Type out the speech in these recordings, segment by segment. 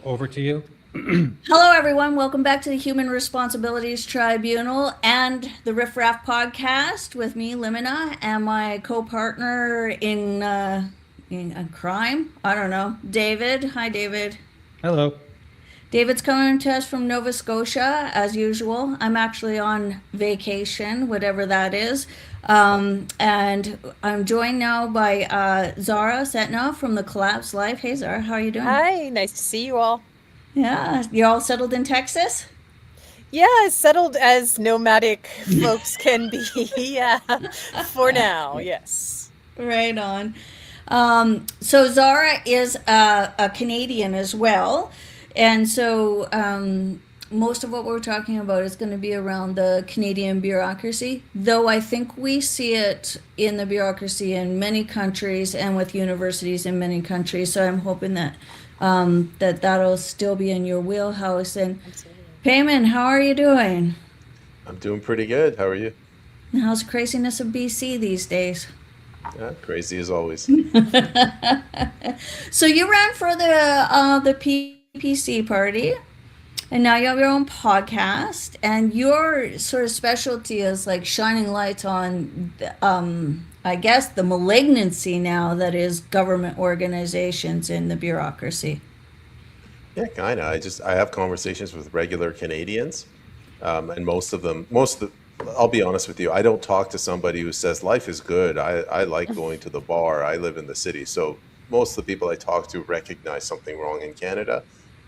over to you. Hello, everyone. Welcome back to the Human Responsibilities Tribunal and the Riff Raff podcast with me, Limina, and my co-partner in a crime. I don't know, David. Hi, David. Hello. David's coming to us from Nova Scotia, as usual. I'm actually on vacation, whatever that is. And I'm joined now by Zara Setna from the Collapse Life. Hey, Zara, how are you doing? Hi, nice to see you all. Yeah, you're all settled in Texas? Yeah, settled as nomadic folks can be. Yeah, for now, yes. Right on. So Zara is a Canadian as well, and so most of what we're talking about is going to be around the Canadian bureaucracy. Though I think we see it in the bureaucracy in many countries and with universities in many countries. So I'm hoping that that'll still be in your wheelhouse. And Absolutely. Payman, how are you doing? I'm doing pretty good. How are you? How's the craziness of BC these days? Crazy as always. So you ran for the PPC party, and now you have your own podcast, and your sort of specialty is like shining light on, I guess, the malignancy now that is government organizations in the bureaucracy. Yeah, kind of. I have conversations with regular Canadians, and I'll be honest with you. I don't talk to somebody who says life is good. I like going to the bar. I live in the city, so most of the people I talk to recognize something wrong in Canada.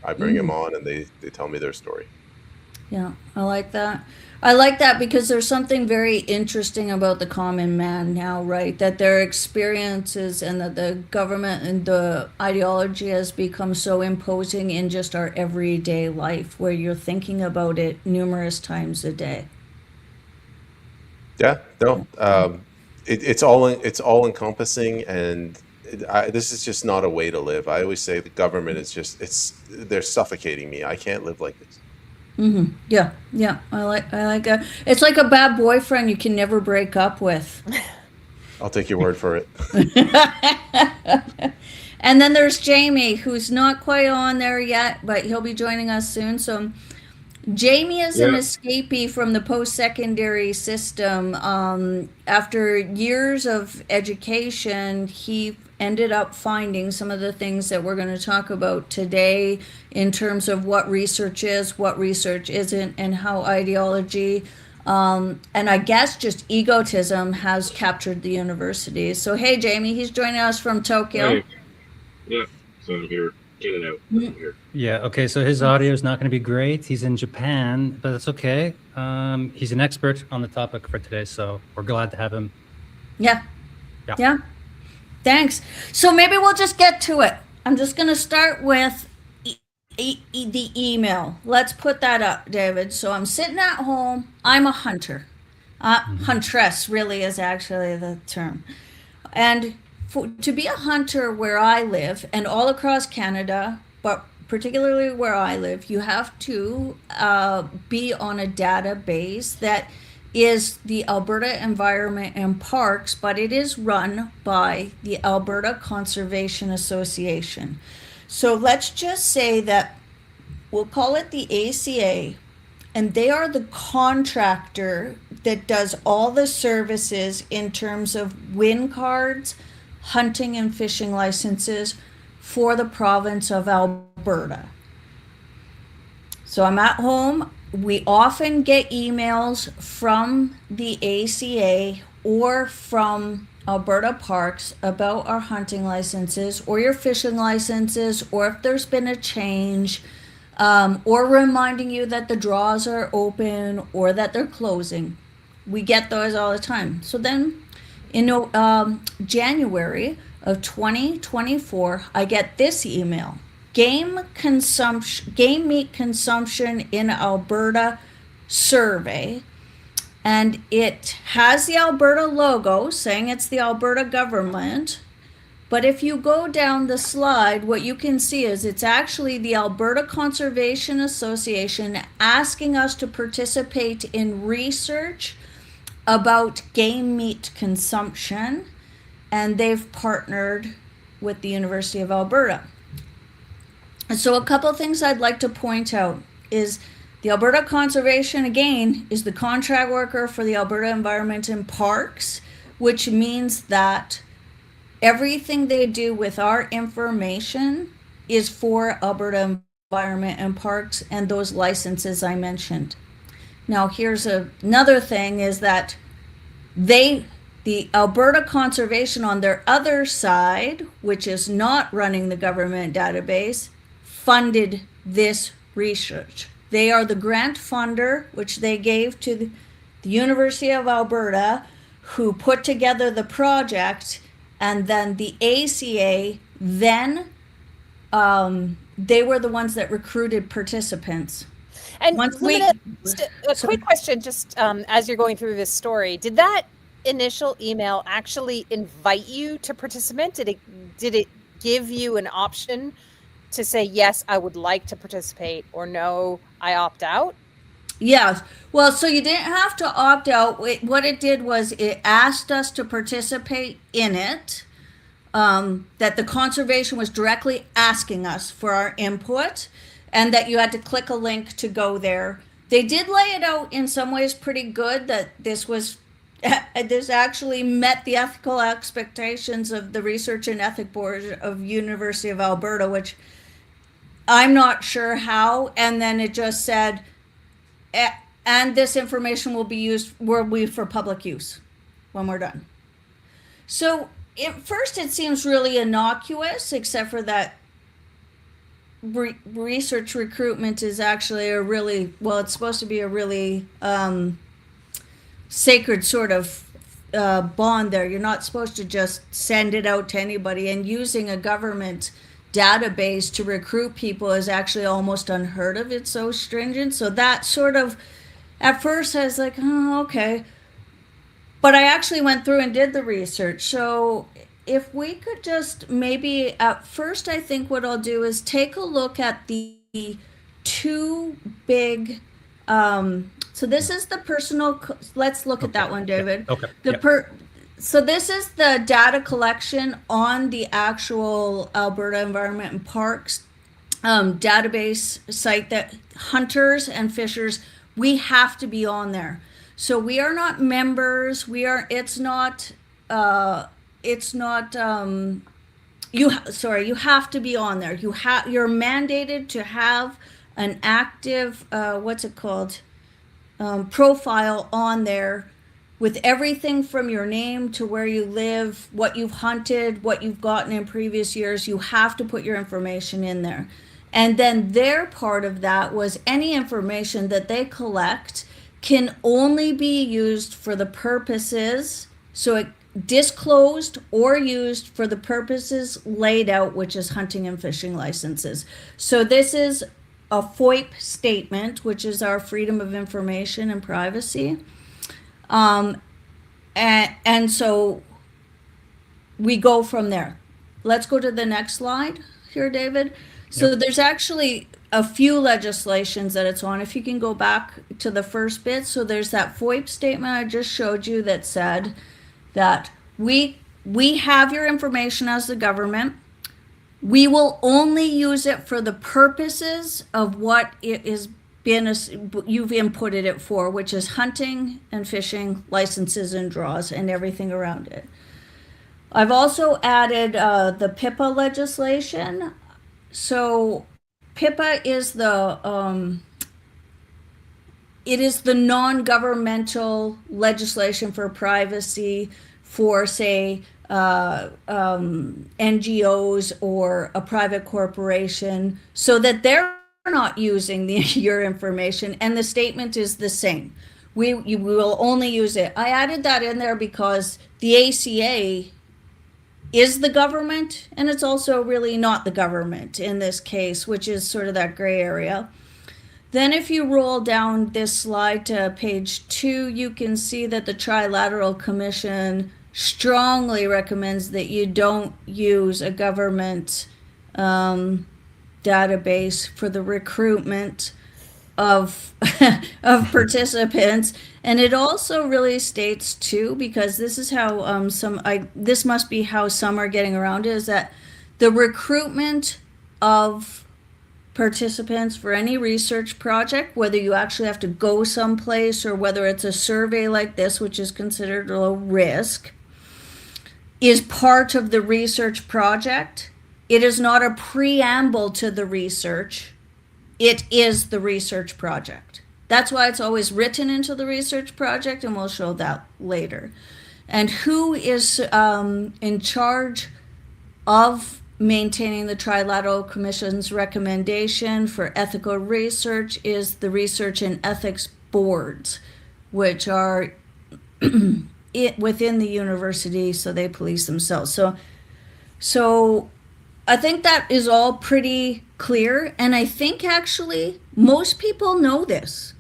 I bring them on, and they tell me their story. Yeah, I like that. I like that because there's something very interesting about the common man now, right? That their experiences and that the government and the ideology has become so imposing in just our everyday life where you're thinking about it numerous times a day. Yeah, no, it's all encompassing, and this is just not a way to live. I always say the government is just they're suffocating me. I can't live like this. Yeah, yeah, I like that. It's like a bad boyfriend you can never break up with. I'll take your word for it. And then there's Jamie, who's not quite on there yet, but he'll be joining us soon. So Jamie is an Yeah, escapee from the post secondary system. After years of education, he ended up finding some of the things that we're going to talk about today in terms of what research is, what research isn't, and how ideology and I guess just egotism has captured the universities. So, hey, Jamie, he's joining us from Tokyo. right. Yeah. So I'm here, in and out. I'm here. Yeah, okay, so his audio is not going to be great. He's in Japan, but that's okay. He's an expert on the topic for today, so we're glad to have him. Yeah, Yeah. yeah. Thanks. So maybe we'll just get to it. I'm just going to start with the email. Let's put that up, David. So I'm sitting at home. I'm a hunter. Huntress really is actually the term. And to be a hunter where I live and all across Canada, but particularly where I live, you have to be on a database that is the Alberta Environment and Parks, but it is run by the Alberta Conservation Association. So let's just say that we'll call it the ACA, and they are the contractor that does all the services in terms of win cards, hunting and fishing licenses for the province of Alberta. So I'm at home. We often get emails from the ACA or from Alberta Parks about our hunting licenses or your fishing licenses, or if there's been a change, or reminding you that the draws are open or that they're closing. We get those all the time. So then in January of 2024, I get this email. Game meat consumption in Alberta survey, and it has the Alberta logo saying it's the Alberta government. But if you go down the slide, what you can see is it's actually the Alberta Conservation Association asking us to participate in research about game meat consumption, and they've partnered with the University of Alberta. And so a couple of things I'd like to point out is the Alberta Conservation, again, is the contract worker for the Alberta Environment and Parks, which means that everything they do with our information is for Alberta Environment and Parks and those licenses I mentioned. Now, here's another thing is that the Alberta Conservation on their other side, which is not running the government database, funded this research. They are the grant funder, which they gave to the University of Alberta, who put together the project, and then the ACA, then they were the ones that recruited participants. And Once Lumina, we- just a quick question, just as you're going through this story, did that initial email actually invite you to participate? Did it give you an option to say, yes, I would like to participate, or no, I opt out? Yes. Well, so you didn't have to opt out. What it did was it asked us to participate in it, that the conservation was directly asking us for our input, and that you had to click a link to go there. They did lay it out in some ways pretty good, that this actually met the ethical expectations of the Research and Ethic Board of University of Alberta, which I'm not sure how. And then it just said, and this information will be for public use when we're done. So at first it seems really innocuous, except for that research recruitment is actually it's supposed to be a really sacred sort of bond there. You're not supposed to just send it out to anybody, and using a government database to recruit people is actually almost unheard of. It's so stringent. So that sort of, at first I was like, oh, okay. But I actually went through and did the research. So if we could just maybe, at first, I think what I'll do is take a look at the two big, so this is the personal, let's look at that one, David. Okay. So this is the data collection on the actual Alberta Environment and Parks database site, that hunters and fishers, we have to be on there. So we are not members. You have to be on there. You're mandated to have an active, profile on there, with everything from your name to where you live, what you've hunted, what you've gotten in previous years. You have to put your information in there. And then their part of that was any information that they collect can only be used for the purposes, so it disclosed or used for the purposes laid out, which is hunting and fishing licenses. So this is a FOIP statement, which is our freedom of information and privacy. And so we go from there. Let's go to the next slide here, David. So there's actually a few legislations that it's on. If you can go back to the first bit. So there's that FOIP statement I just showed you that said that we have your information as the government. We will only use it for the purposes of what it is you've inputted it for, which is hunting and fishing licenses and draws and everything around it. I've also added the PIPA legislation. So PIPA is the non-governmental legislation for privacy for, say, NGOs or a private corporation, so that they're not using your information, and the statement is the same. We will only use it. I added that in there because the ACA is the government, and it's also really not the government in this case, which is sort of that gray area. Then if you roll down this slide to page 2, you can see that the Trilateral Commission strongly recommends that you don't use a government database for the recruitment of participants. And it also really states too, because this is how this must be how some are getting around it, is that the recruitment of participants for any research project, whether you actually have to go someplace or whether it's a survey like this, which is considered low risk, is part of the research project. It is not a preamble to the research. It is the research project. That's why it's always written into the research project, and we'll show that later. And who is in charge of maintaining the Trilateral Commission's recommendation for ethical research is the Research and Ethics Boards, which are within the university, so they police themselves. So I think that is all pretty clear, and I think actually most people know this.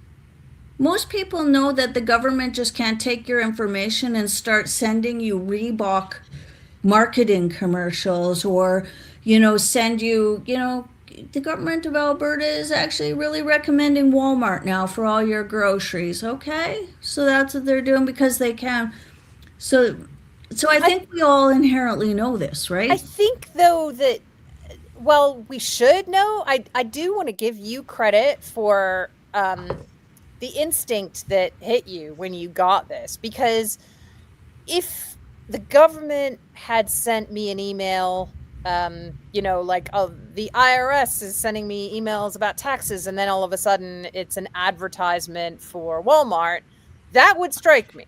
Most people know that the government just can't take your information and start sending you Reebok marketing commercials, or send you, the government of Alberta is actually really recommending Walmart now for all your groceries. Okay, so that's what they're doing because they can. So I think we all inherently know this, right? I think though that, well, we should know. I do want to give you credit for the instinct that hit you when you got this, because if the government had sent me an email, like, oh, the IRS is sending me emails about taxes, and then all of a sudden it's an advertisement for Walmart, that would strike me.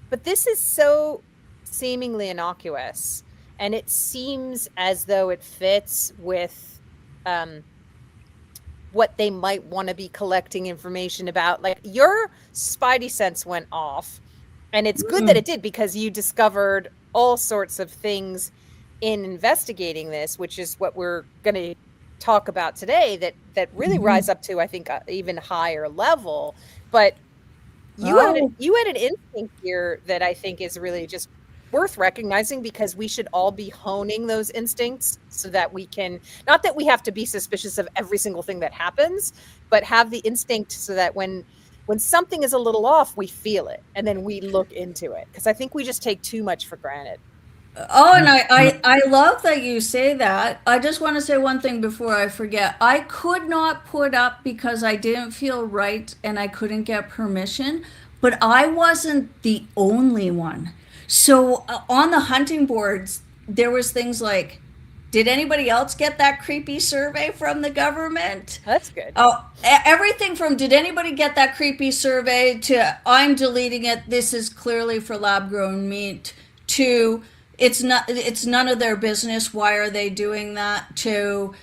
But this is so seemingly innocuous, and it seems as though it fits with what they might want to be collecting information about. Like, your spidey sense went off, and it's good that it did, because you discovered all sorts of things in investigating this, which is what we're going to talk about today, that really rise up to, I think, even higher level. But you had an instinct here that I think is really just worth recognizing, because we should all be honing those instincts so that we can, not that we have to be suspicious of every single thing that happens, but have the instinct so that when something is a little off, we feel it and then we look into it, because I think we just take too much for granted. Oh, and I love that you say that. I just want to say one thing before I forget. I could not put up because I didn't feel right and I couldn't get permission, but I wasn't the only one. So on the hunting boards, there was things like, did anybody else get that creepy survey from the government? That's good. Oh, everything from, did anybody get that creepy survey, to I'm deleting it, this is clearly for lab grown meat, to it's none of their business, why are they doing that, to,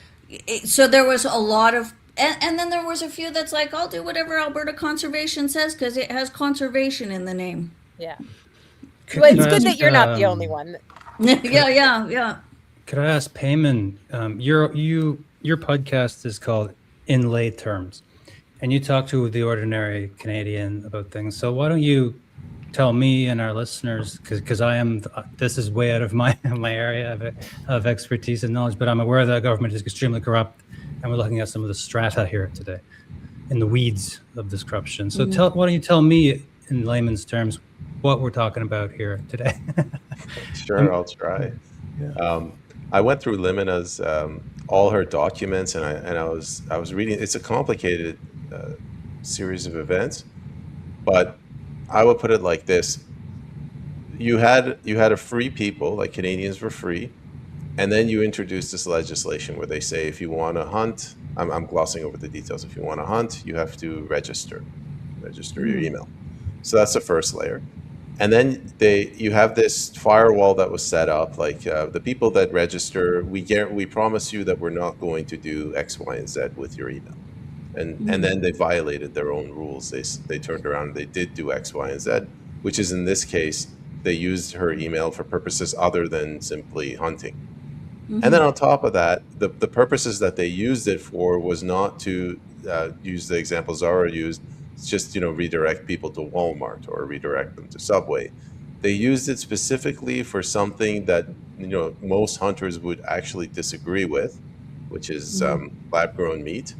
so there was a lot of, and then there was a few that's like, I'll do whatever Alberta Conservation says because it has conversation in the name. Yeah. But it's good that you're not the only one. Yeah. Could I ask Payman, your podcast is called In Lay Terms, and you talk to the ordinary Canadian about things. So why don't you tell me and our listeners, because this is way out of my area of expertise and knowledge, but I'm aware that government is extremely corrupt, and we're looking at some of the strata here today, in the weeds of this corruption. So why don't you tell me in layman's terms what we're talking about here today? Sure, I'll try. Yeah. I went through Limina's all her documents, and I was reading. It's a complicated series of events, but I would put it like this: you had a free people, like Canadians were free, and then you introduced this legislation where they say if you want to hunt, I'm glossing over the details. If you want to hunt, you have to register your email. So that's the first layer. And then you have this firewall that was set up, like the people that register, we promise you that we're not going to do X, Y, and Z with your email. And then they violated their own rules. They turned around and they did do X, Y, and Z, which is, in this case, they used her email for purposes other than simply hunting. And then on top of that, the purposes that they used it for was not to use the example Zara used, just redirect people to Walmart or redirect them to Subway. They used it specifically for something that most hunters would actually disagree with, which is lab grown meat.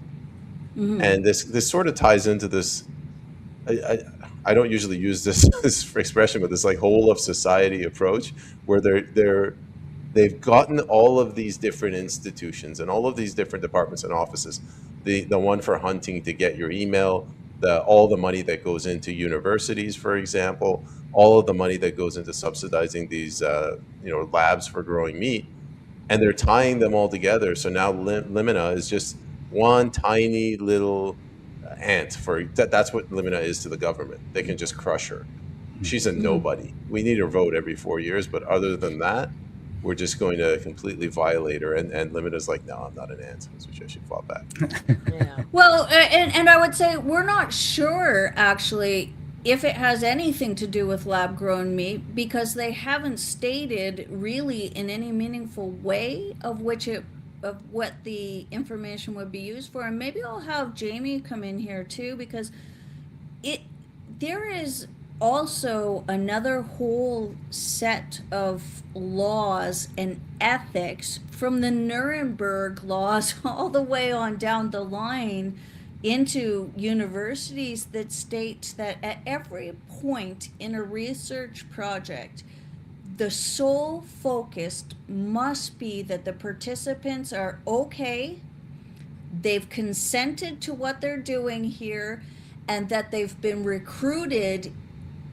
And this sort of ties into this. I don't usually use this expression, but this like whole of society approach, where they're They've gotten all of these different institutions and all of these different departments and offices. The one for hunting to get your email, all the money that goes into universities, for example, all of the money that goes into subsidizing these labs for growing meat, and they're tying them all together. So now Limina is just one tiny little ant for that. That's what Limina is to the government. They can just crush her. She's a nobody. We need her vote every 4 years, but other than that, we're just going to completely violate her. And Limina's like, no, I'm not an ant, so I should fall back. Yeah. Well, and I would say we're not sure actually if it has anything to do with lab grown meat because they haven't stated really in any meaningful way of what the information would be used for. And maybe I'll have Jamie come in here too because it there is also another whole set of laws and ethics from the Nuremberg laws all the way on down the line into universities that state that at every point in a research project, the sole focus must be that the participants are okay, they've consented to what they're doing here, and that they've been recruited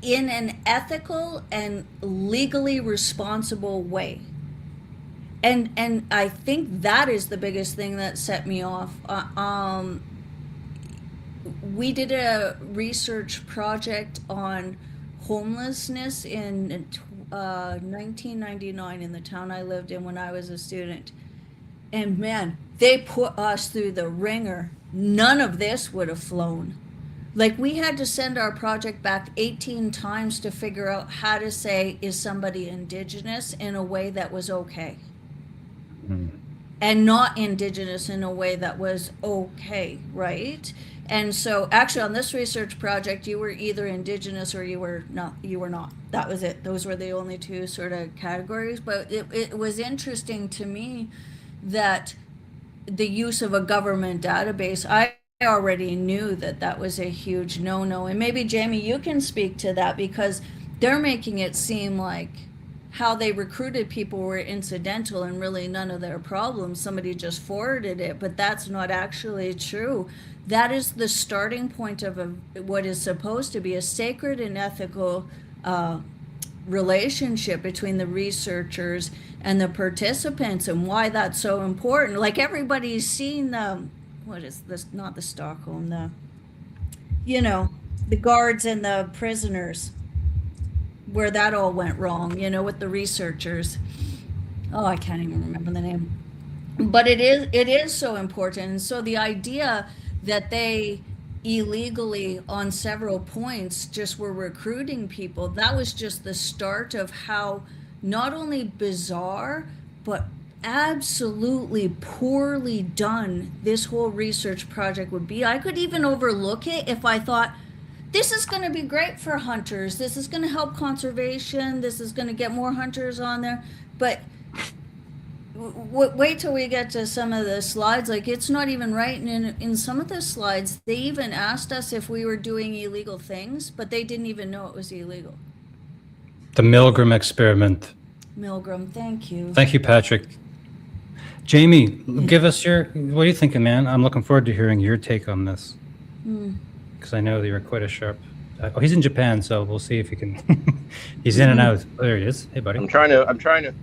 in an ethical and legally responsible way. And I think that is the biggest thing that set me off. We did a research project on homelessness in 1999 in the town I lived in when I was a student. And man, they put us through the ringer. None of this would have flown. Like we had to send our project back 18 times to figure out how to say, is somebody indigenous in a way that was okay? And not indigenous in a way that was okay, right? And so actually on this research project, you were either indigenous or you were not. That was it. Those were the only two sort of categories. But it was interesting to me that the use of a government database, I already knew that was a huge no-no. And maybe Jamie, you can speak to that because they're making it seem like how they recruited people were incidental and really none of their problems. Somebody just forwarded it, but that's not actually true. That is the starting point of what is supposed to be a sacred and ethical relationship between the researchers and the participants, and why that's so important. Like everybody's seen what is this, not the Stockholm, the guards and the prisoners, where that all went wrong, with the researchers. Oh, I can't even remember the name. But it is so important. And so the idea that they illegally on several points just were recruiting people, that was just the start of how not only bizarre but absolutely poorly done this whole research project would be. I could even overlook it if I thought this is going to be great for hunters, this is going to help conservation, this is going to get more hunters on there. But wait till we get to some of the slides. Like it's not even right. And in some of the slides, they even asked us if we were doing illegal things, but they didn't even know it was illegal. The Milgram experiment. Milgram, thank you. Thank you, Patrick. Jamie, give us what are you thinking, man? I'm looking forward to hearing your take on this. Because I know that you're quite a sharp. He's in Japan, so we'll see if he can. He's in and out. Oh, there he is. Hey, buddy. I'm trying to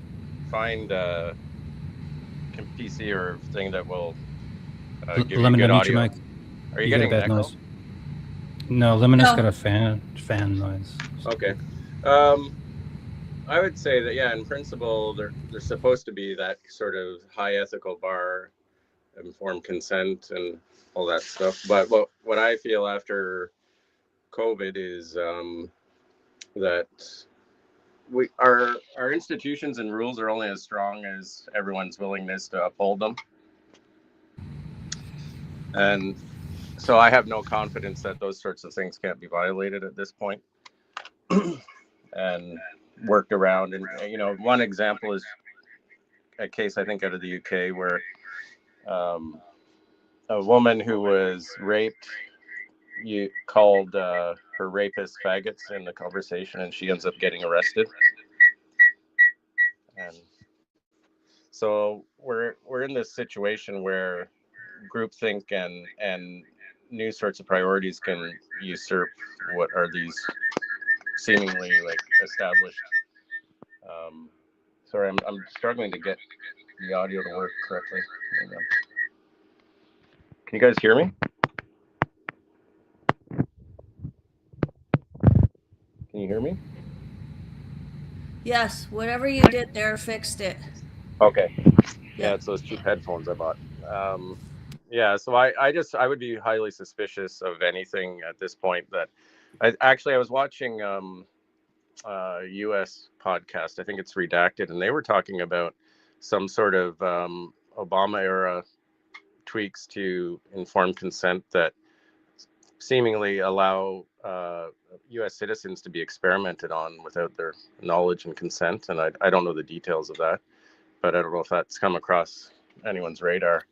find a PC or thing that will give you good audio. Mic. Are you getting an echo? Noise. No, Lemon's got a fan noise. Okay. I would say that in principle, there's supposed to be that sort of high ethical bar, informed consent, and all that stuff. But what I feel after COVID is that our institutions and rules are only as strong as everyone's willingness to uphold them. And so I have no confidence that those sorts of things can't be violated at this point and worked around. And, one example is a case, I think, out of the UK where a woman who was raped, you called her rapist faggots in the conversation, and she ends up getting arrested. And So we're in this situation where groupthink and new sorts of priorities can usurp what are these seemingly like established. Um, sorry, I'm struggling to get the audio to work correctly. Hang on. Can you guys hear me? Can you hear me? Yes, whatever you did there fixed it. Okay. Yeah. Yeah, it's those cheap headphones I bought. Yeah, so I would be highly suspicious of anything at this point. That I was watching U.S. podcast. I think it's Redacted, and they were talking about some sort of Obama era tweaks to informed consent that seemingly allow U.S. citizens to be experimented on without their knowledge and consent. And I don't know the details of that, but I don't know if that's come across anyone's radar.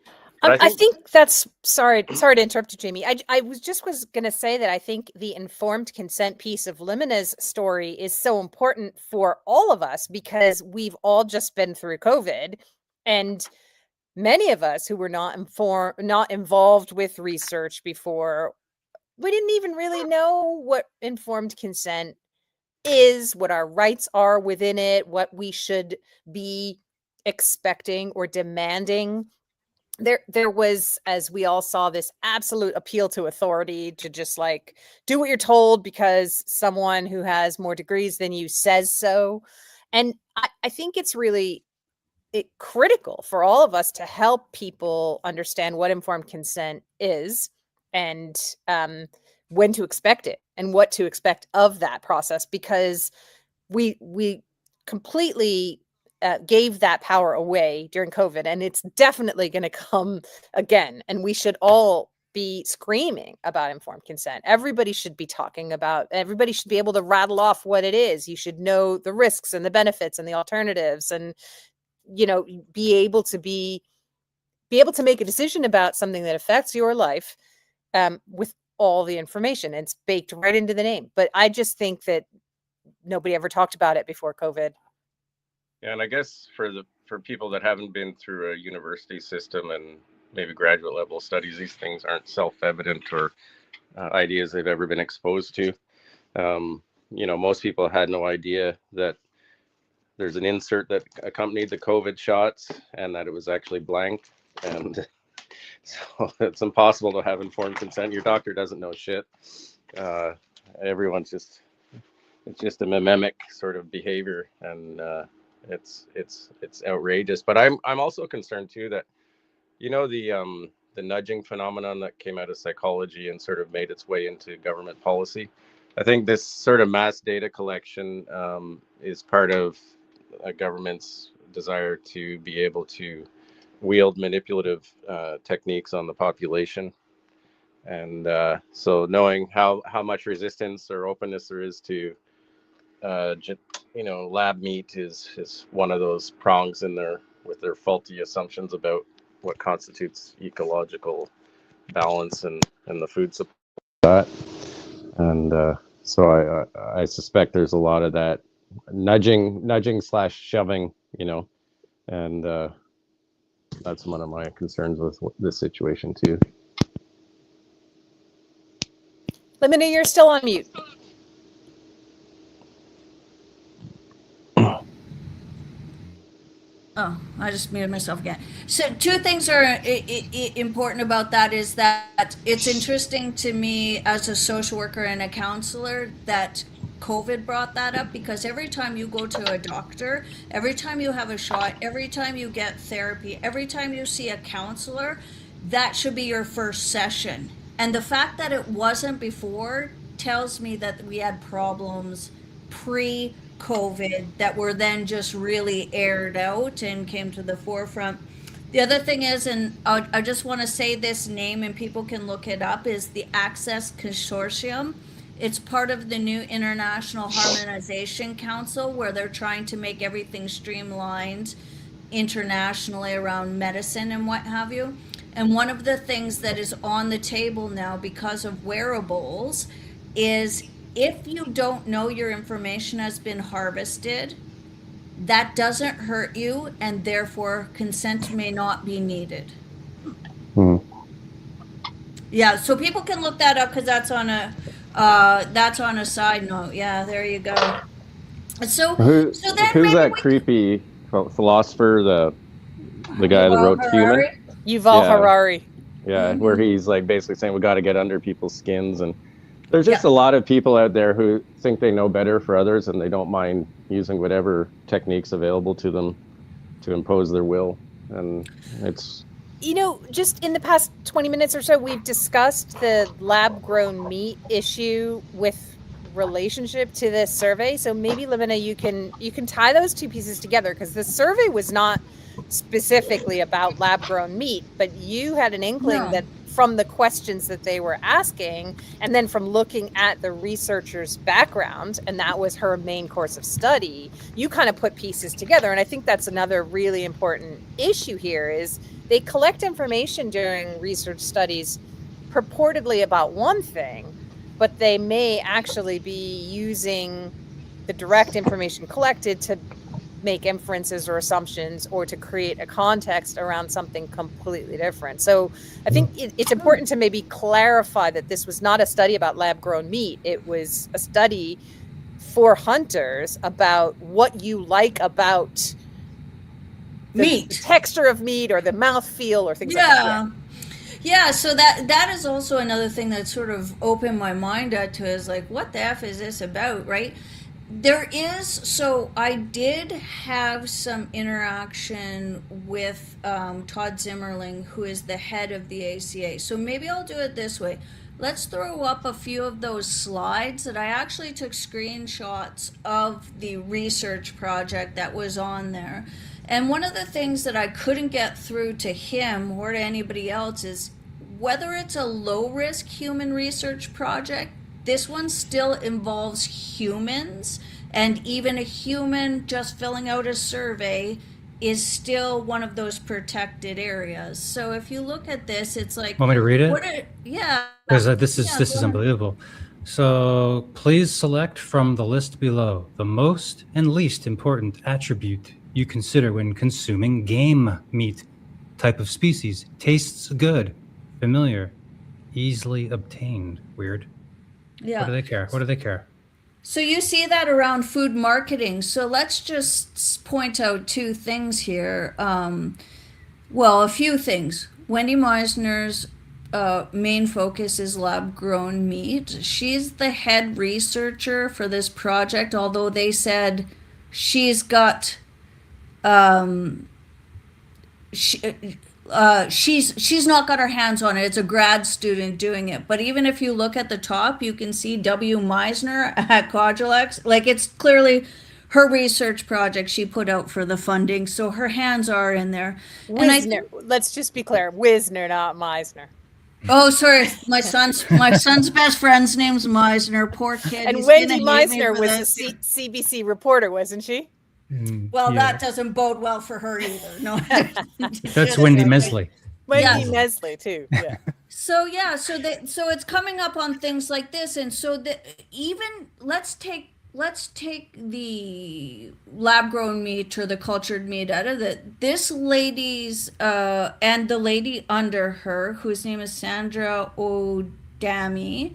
But I think that's sorry to interrupt you, Jamie. I was going to say that I think the informed consent piece of Limina's story is so important for all of us because we've all just been through COVID, and many of us who were not involved with research before, we didn't even really know what informed consent is, what our rights are within it, what we should be expecting or demanding. There was, as we all saw, this absolute appeal to authority to just like do what you're told because someone who has more degrees than you says so. And I think it's really critical for all of us to help people understand what informed consent is and when to expect it and what to expect of that process, because we completely gave that power away during COVID, and it's definitely going to come again. And we should all be screaming about informed consent. Everybody should be talking about. Everybody should be able to rattle off what it is. You should know the risks and the benefits and the alternatives, and be able to make a decision about something that affects your life with all the information. It's baked right into the name. But I just think that nobody ever talked about it before COVID. Yeah, and I guess for people that haven't been through a university system and maybe graduate level studies, these things aren't self-evident or ideas they've ever been exposed to. Most people had no idea that there's an insert that accompanied the COVID shots and that it was actually blank. And so it's impossible to have informed consent. Your doctor doesn't know shit. Everyone's it's just a mimic sort of behavior, and it's outrageous. But I'm also concerned too that the nudging phenomenon that came out of psychology and sort of made its way into government policy. I think this sort of mass data collection is part of a government's desire to be able to wield manipulative techniques on the population. And so knowing how much resistance or openness there is to lab meat is one of those prongs in there with their faulty assumptions about what constitutes ecological balance and the food supply. And so I suspect there's a lot of that nudging / shoving, and that's one of my concerns with this situation too. Lemony, you're still on mute. Oh, I just muted myself again. So two things are important about that is that it's interesting to me as a social worker and a counselor that COVID brought that up, because every time you go to a doctor, every time you have a shot, every time you get therapy, every time you see a counselor, that should be your first session. And the fact that it wasn't before tells me that we had problems pre-COVID that were then just really aired out and came to the forefront. The other thing is, and I just want to say this name and people can look it up, is the Access Consortium. It's part of the new International Harmonization Council, where they're trying to make everything streamlined internationally around medicine and what have you. And one of the things that is on the table now because of wearables is if you don't know your information has been harvested, that doesn't hurt you, and therefore consent may not be needed. Hmm. Yeah, so people can look that up because that's on a side note. Yeah, there you go. So Who so then who's maybe that we creepy philosopher? The guy that Yuval wrote Human. Harari. Yuval Yeah, Harari. yeah, where he's like basically saying we got to get under people's skins, and there's just Yeah. a lot of people out there who think they know better for others, and they don't mind using whatever techniques available to them to impose their will, and it's You know, just in the past 20 minutes or so, we've discussed the lab grown meat issue with relationship to this survey. So maybe Lavina, you can tie those two pieces together, because the survey was not specifically about lab grown meat, but you had an inkling No. that from the questions that they were asking, and then from looking at the researcher's background, and that was her main course of study, you kind of put pieces together. And I think that's another really important issue here is they collect information during research studies purportedly about one thing, but they may actually be using the direct information collected to make inferences or assumptions or to create a context around something completely different. So I think it's important to maybe clarify that this was not a study about lab grown meat. It was a study for hunters about what you like about the Meat. texture of meat or the mouthfeel or things like that. Yeah, so that is also another thing that sort of opened my mind up to is like, what the F is this about, right? So I did have some interaction with Todd Zimmerling, who is the head of the ACA. So maybe I'll do it this way. Let's throw up a few of those slides that I actually took screenshots of the research project that was on there. And one of the things that I couldn't get through to him or to anybody else is whether it's a low risk human research project, this one still involves humans, and even a human just filling out a survey is still one of those protected areas. So if you look at this, it's like, Want me to read it? yeah. Because this is Yeah, this go is ahead. unbelievable. So please select from the list below the most and least important attribute you consider when consuming game meat. Type of species: tastes good, familiar, easily obtained. Weird. Yeah. What do they care? What do they care? So you see that around food marketing. So let's just point out two things here. Well, a few things. Wendy Meisner's main focus is lab grown meat. She's the head researcher for this project, although they said she's got she's not got her hands on it. It's a grad student doing it. But even if you look at the top, you can see W. Meisner at Codulax. Like, it's clearly her research project she put out for the funding. So her hands are in there. And I Wisner. Let's just be clear. Wisner, not Meisner. Oh, sorry. My son's best friend's name's Meisner. Poor kid. And He's Wendy gonna hate me Meisner for was a this. CBC reporter, wasn't she? Well, Yeah. that doesn't bode well for her either. No. That's Wendy Mesley. Wendy Yes. Mesley too. Yeah. So it's coming up on things like this, and so even let's take the lab grown meat or the cultured meat out of it. This lady's and the lady under her, whose name is Sandra O'Dami,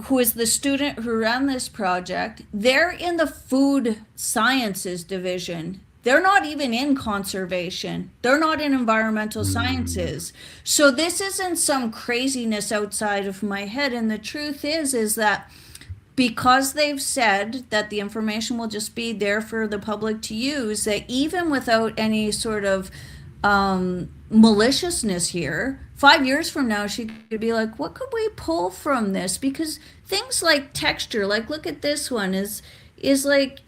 who is the student who ran this project. They're in the food sciences division. They're not even in conservation. They're not in environmental sciences. So this isn't some craziness outside of my head. And the truth is that because they've said that the information will just be there for the public to use, that even without any sort of maliciousness here, 5 years from now, she could be like, what could we pull from this? Because things like texture, like look at this one, is like,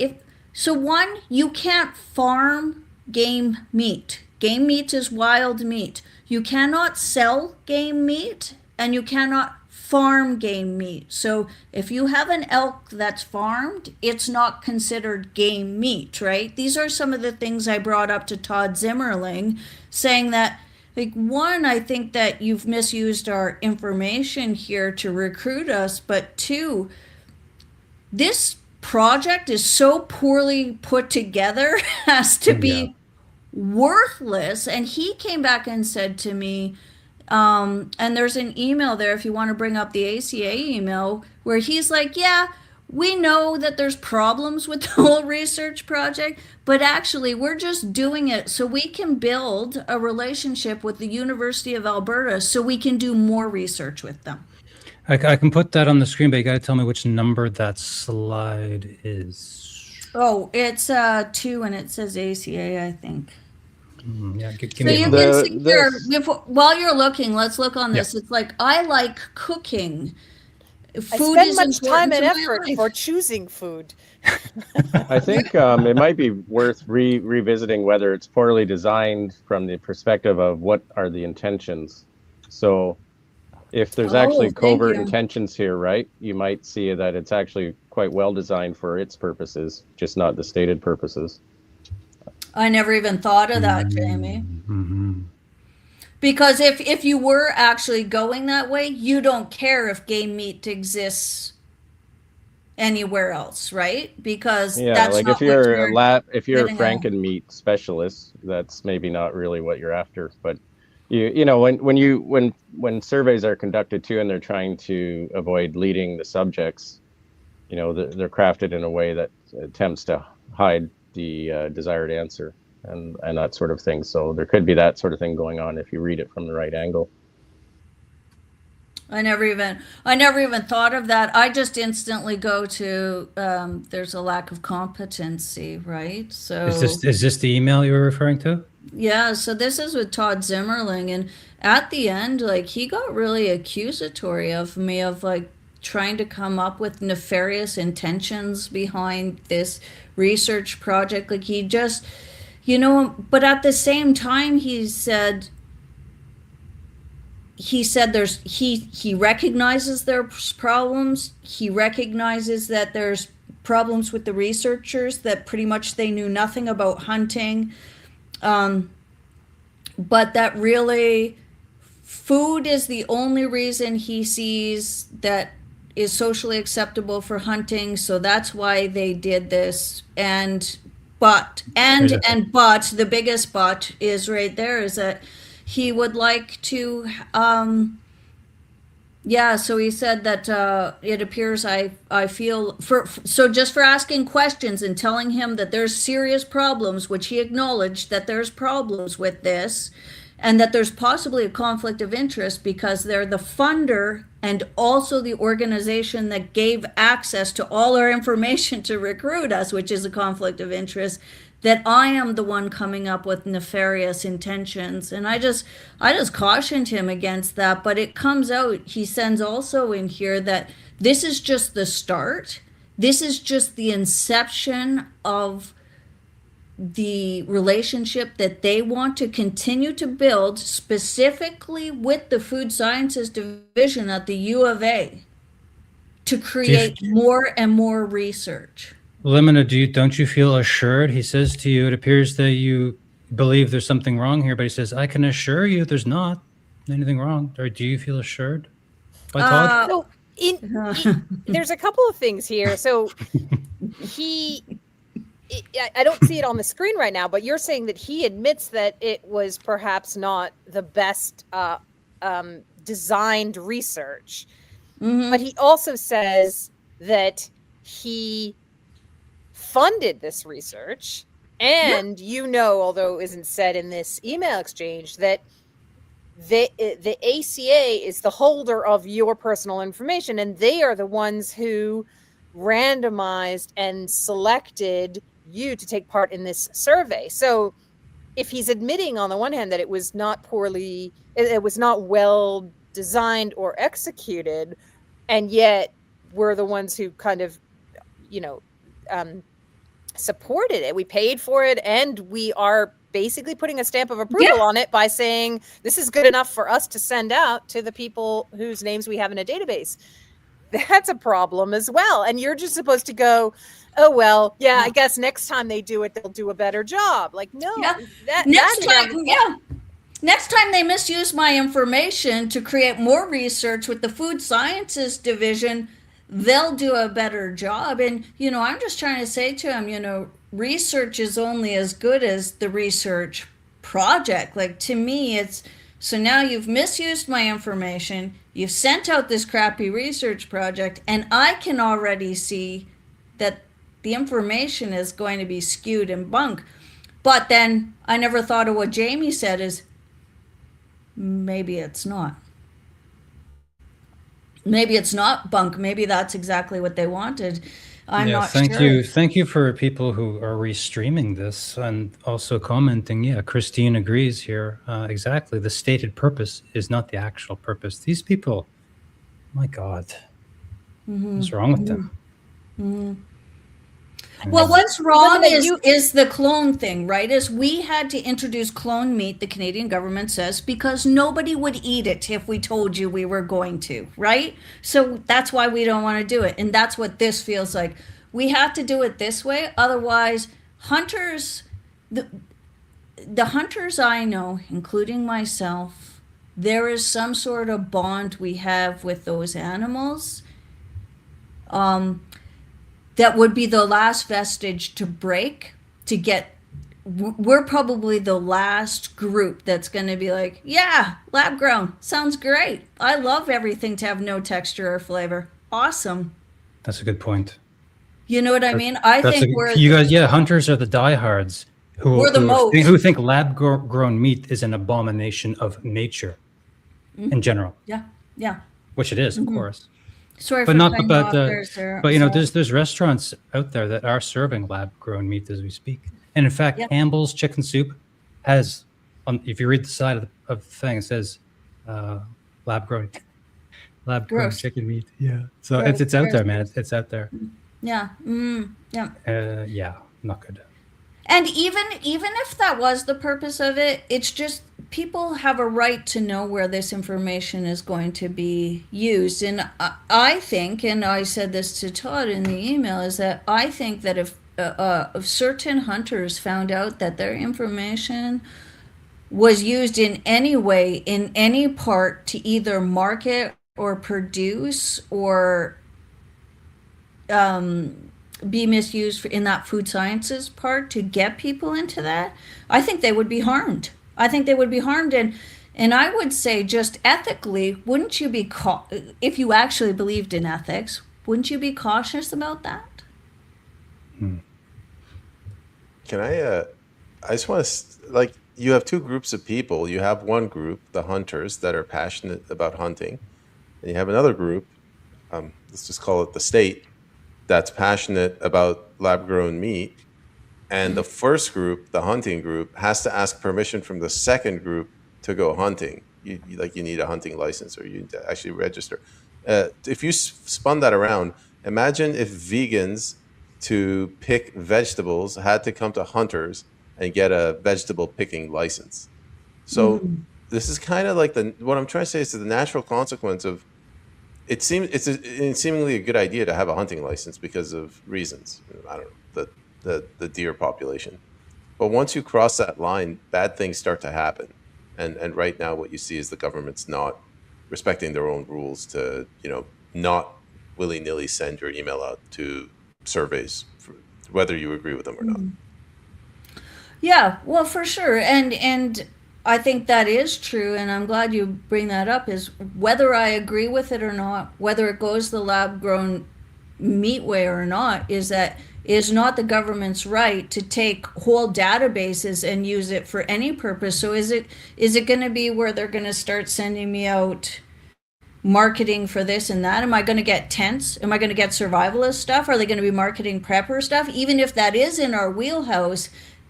so one, you can't farm game meat. Game meat is wild meat. You cannot sell game meat, and you cannot farm game meat. So if you have an elk that's farmed, it's not considered game meat, right? These are some of the things I brought up to Todd Zimmerling, saying that, like, one, I think that you've misused our information here to recruit us, but two, this project is so poorly put together as to be Yeah. worthless. And he came back and said to me, and there's an email there if you want to bring up the ACA email, where he's like, yeah, we know that there's problems with the whole research project, but actually we're just doing it so we can build a relationship with the University of Alberta so we can do more research with them. I can put that on the screen, but you got to tell me which number that slide is. Oh, it's 2 and it says ACA, I think. Yeah, give So me a you moment. can see here, while you're looking, let's look on this. Yeah. It's like, I like cooking. I Food spend is much time important and to my effort life. for choosing food. I think it might be worth revisiting whether it's poorly designed from the perspective of what are the intentions. So if there's actually thank covert you. intentions here, right, you might see that it's actually quite well designed for its purposes, just not the stated purposes. I never even thought of that, Jamie. Mm-hmm. Because if you were actually going that way, you don't care if game meat exists anywhere else, right? Because Yeah, that's like not if you're what you're if you're a getting at. Franken-meat specialist, that's maybe not really what you're after. But you know when surveys are conducted too, and they're trying to avoid leading the subjects, you know, they're crafted in a way that attempts to hide the desired answer and that sort of thing. So there could be that sort of thing going on if you read it from the right angle. I never even thought of that. I just instantly go to there's a lack of competency, right? So Is this the email you were referring to? yeah, so this is with Todd Zimmerling, and at the end, like, he got really accusatory of me of like trying to come up with nefarious intentions behind this research project. Like, he just, but at the same time, he said he recognizes there's problems. He recognizes that there's problems with the researchers, that pretty much they knew nothing about hunting. But that really food is the only reason he sees that is socially acceptable for hunting. So that's why they did this. But the biggest but is right there, is that he would like to, so he said that it appears I feel, so just for asking questions and telling him that there's serious problems, which he acknowledged that there's problems with this, and that there's possibly a conflict of interest because they're the funder and also the organization that gave access to all our information to recruit us, which is a conflict of interest, that I am the one coming up with nefarious intentions. And I just cautioned him against that. But it comes out, he sends also in here that this is just the start. This is just the inception of the relationship that they want to continue to build, specifically with the Food Sciences Division at the U of A, to create more and more research. Limina, don't you feel assured? He says to you, it appears that you believe there's something wrong here, but he says, I can assure you there's not anything wrong. Or do you feel assured by Todd? So there's a couple of things here. So I don't see it on the screen right now, but you're saying that he admits that it was perhaps not the best designed research. Mm-hmm. But he also says that he funded this research, and although it isn't said in this email exchange, that the ACA is the holder of your personal information, and they are the ones who randomized and selected you to take part in this survey. So if he's admitting on the one hand that it was not well designed or executed, and yet we're the ones who kind of, supported it, we paid for it, and we are basically putting a stamp of approval on it by saying this is good enough for us to send out to the people whose names we have in a database. That's a problem as well. And you're just supposed to go, oh, well, I guess next time they do it, they'll do a better job. Like, no, next time they misuse my information to create more research with the Food Sciences Division, they'll do a better job. And, I'm just trying to say to them, research is only as good as the research project. Like, to me, it's so now you've misused my information, you've sent out this crappy research project, and I can already see that the information is going to be skewed and bunk. But then I never thought of what Jamie said is maybe it's not. Maybe it's not bunk. Maybe that's exactly what they wanted. I'm not thank sure. you. Thank you for people who are restreaming this and also commenting. Yeah, Christine agrees here. Exactly. The stated purpose is not the actual purpose. These people, my God, what's wrong with them? Well, what's wrong Elizabeth, is the clone thing, right? Is we had to introduce clone meat, the Canadian government says, because nobody would eat it if we told you we were going to, right? So that's why we don't want to do it. And that's what this feels like. We have to do it this way. Otherwise, hunters, the hunters I know, including myself, there is some sort of bond we have with those animals. That would be the last vestige to break, to get. We're probably the last group that's going to be like, yeah, lab grown sounds great. I love everything to have no texture or flavor. Awesome. That's a good point. You know what I mean? I think you guys. Yeah, hunters are the diehards We're the most. who think lab grown meat is an abomination of nature in general, yeah. which it is, of course. Sorry But for not cutting but off but there, sir. but Sorry. there's restaurants out there that are serving lab grown meat as we speak. And in fact, Yep. Campbell's Chicken Soup has, if you read the side of the thing, it says lab grown Gross. chicken meat. Yeah, so Gross, it's out gross. there, man. It's out there. Yeah. Yeah. Yeah, not good. And even if that was the purpose of it, it's just people have a right to know where this information is going to be used. And I think, and I said this to Todd in the email, is that I think that if certain hunters found out that their information was used in any way, in any part, to either market or produce or be misused in that food sciences part to get people into that, I think they would be harmed. I think they would be harmed. And I would say, just ethically, wouldn't you be, if you actually believed in ethics, wouldn't you be cautious about that? Can I just want to, like, you have two groups of people. You have one group, the hunters, that are passionate about hunting. And you have another group, let's just call it the state, that's passionate about lab-grown meat. And the first group, the hunting group, has to ask permission from the second group to go hunting. You need a hunting license, or you need to actually register. If you spun that around, imagine if vegans to pick vegetables had to come to hunters and get a vegetable picking license. So this is kind of like what I'm trying to say is the natural consequence of, it's seemingly a good idea to have a hunting license because of reasons. I don't know, the deer population. But once you cross that line, bad things start to happen. And right now what you see is the government's not respecting their own rules to, not willy-nilly send your email out to surveys, whether you agree with them or not. Yeah, well, for sure. And I think that is true, and I'm glad you bring that up, is whether I agree with it or not, whether it goes the lab-grown meat way or not, is not the government's right to take whole databases and use it for any purpose. So is it going to be where they're going to start sending me out marketing for this and that? Am I going to get tents? Am I going to get survivalist stuff? Are they going to be marketing prepper stuff? Even if that is in our wheelhouse,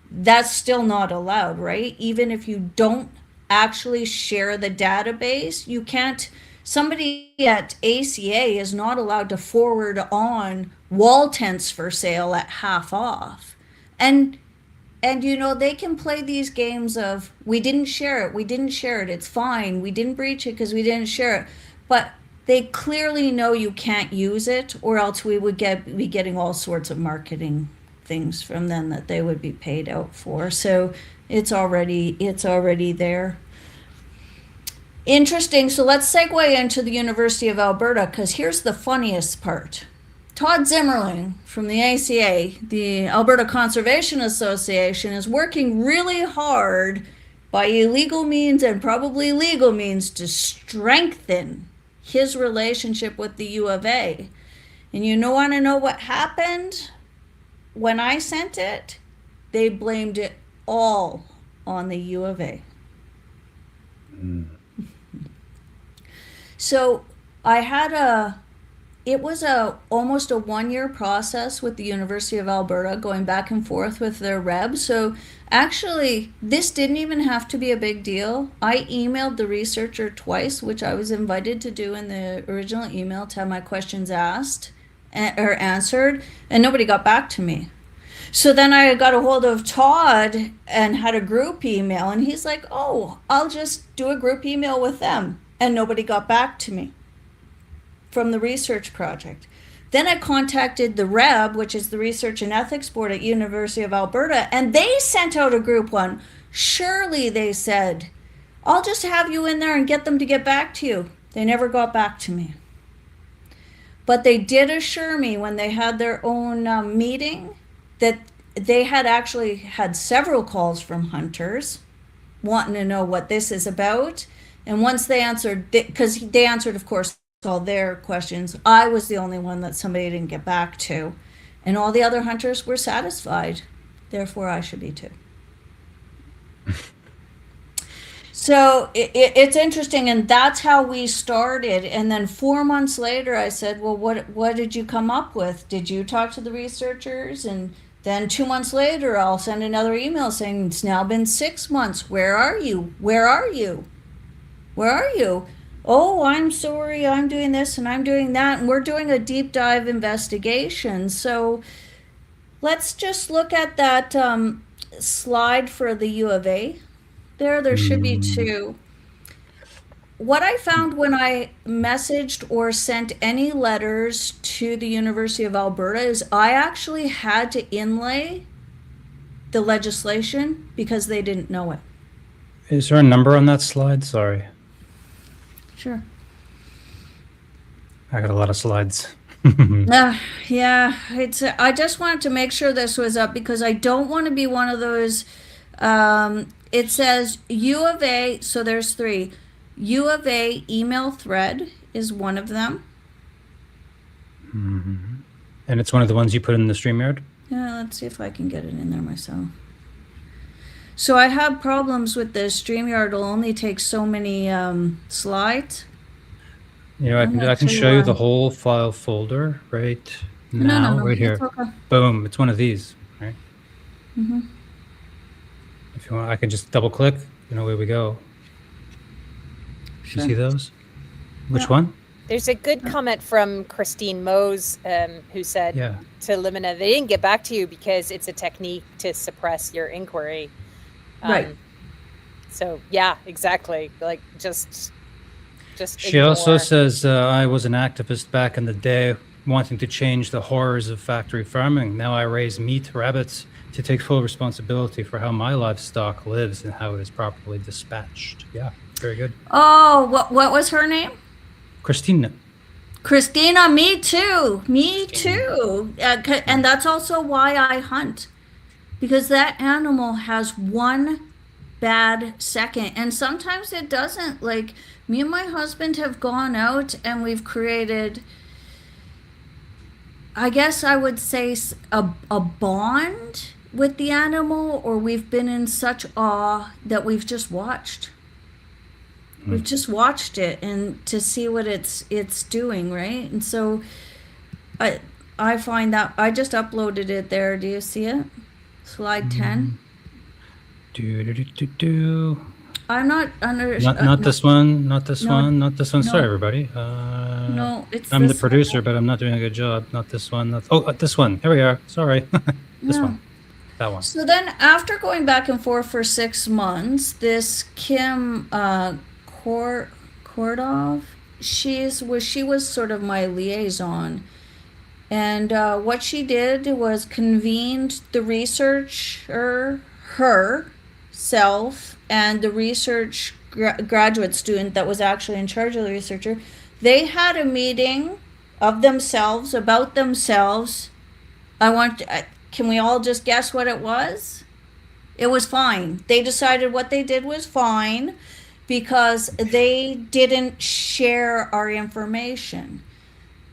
that's still not allowed, right? Even if you don't actually share the database, you can't. Somebody at ACA is not allowed to forward on wall tents for sale at half off. And they can play these games of, we didn't share it, it's fine, we didn't breach it because we didn't share it. But they clearly know you can't use it, or else we would be getting all sorts of marketing things from them that they would be paid out for. So it's already there. Interesting. So let's segue into the University of Alberta, because here's the funniest part. Todd Zimmerling from the ACA, the Alberta Conservation Association, is working really hard by illegal means and probably legal means to strengthen his relationship with the U of A. And you want to know what happened when I sent it? They blamed it all on the U of A. So I had it was almost a 1 year process with the University of Alberta, going back and forth with their rep. So actually, this didn't even have to be a big deal. I emailed the researcher twice, which I was invited to do in the original email, to have my questions asked or answered, and nobody got back to me. So then I got a hold of Todd and had a group email, and he's like, oh, I'll just do a group email with them. And nobody got back to me from the research project. Then I contacted the REB, which is the Research and Ethics Board at University of Alberta, and they sent out a group one. Surely, they said, I'll just have you in there and get them to get back to you. They never got back to me. But they did assure me when they had their own meeting that they had actually had several calls from hunters wanting to know what this is about. And once they answered, because they answered, of course, all their questions, I was the only one that somebody didn't get back to. And all the other hunters were satisfied. Therefore, I should be too. So it's interesting, and that's how we started. And then 4 months later, I said, well, what did you come up with? Did you talk to the researchers? And then 2 months later, I'll send another email saying, it's now been 6 months. Where are you? Where are you? Where are you? Oh, I'm sorry, I'm doing this and I'm doing that. And we're doing a deep dive investigation. So let's just look at that slide for the U of A. There should be two. What I found when I messaged or sent any letters to the University of Alberta is I actually had to inlay the legislation because they didn't know it. Is there a number on that slide? Sorry. Sure. I got a lot of slides. Yeah, I just wanted to make sure this was up because I don't want to be one of those. It says U of A, so there's 3. U of A email thread is one of them. And it's one of the ones you put in the StreamYard? Yeah, let's see if I can get it in there myself. So I have problems with the StreamYard. It'll only take so many slides. I can show you the whole file folder right now, No, right here. it's okay. Boom, it's one of these, right? Mm-hmm. If you want, I can just double click, away we go. Sure. You see those? Which Yeah. one? There's a good comment from Christine Mose, who said to Limina, they didn't get back to you because it's a technique to suppress your inquiry. Right. So yeah, exactly. Like just She also says, I was an activist back in the day wanting to change the horrors of factory farming. Now I raise meat rabbits to take full responsibility for how my livestock lives and how it is properly dispatched. Yeah, very good. Oh, what was her name? Christina, me too. Me too. And that's also why I hunt. Because that animal has one bad second. And sometimes it doesn't. Like, me and my husband have gone out and we've created, I guess I would say, a bond with the animal, or we've been in such awe that we've just watched. We've just watched it and to see what it's doing, right? And so I find that I just uploaded it there. Do you see it? Slide 10. I'm not under. Not this one. Not this No, one. Not this one. no. Sorry, everybody. No, it's I'm the this producer, one. but I'm not doing a good job. Not this one. This one. Here we are. Sorry. This Yeah. one. That one. So then, after going back and forth for 6 months, this Kim Kordov, she was sort of my liaison, and what she did was convened the researcher herself and the research graduate student that was actually in charge of the researcher. They had a meeting of themselves, about themselves. Can we all just guess what it was? It was fine. They decided what they did was fine because they didn't share our information.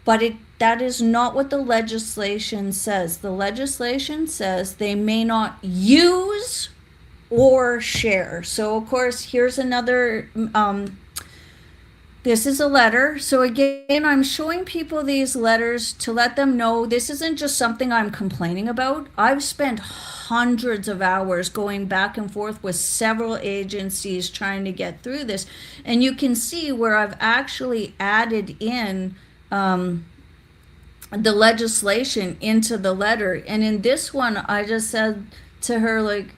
But that is not what the legislation says. The legislation says they may not use or share. So of course, here's another, this is a letter. So again, I'm showing people these letters to let them know this isn't just something I'm complaining about. I've spent hundreds of hours going back and forth with several agencies trying to get through this. And you can see where I've actually added in the legislation into the letter. And in this one, I just said to her, like,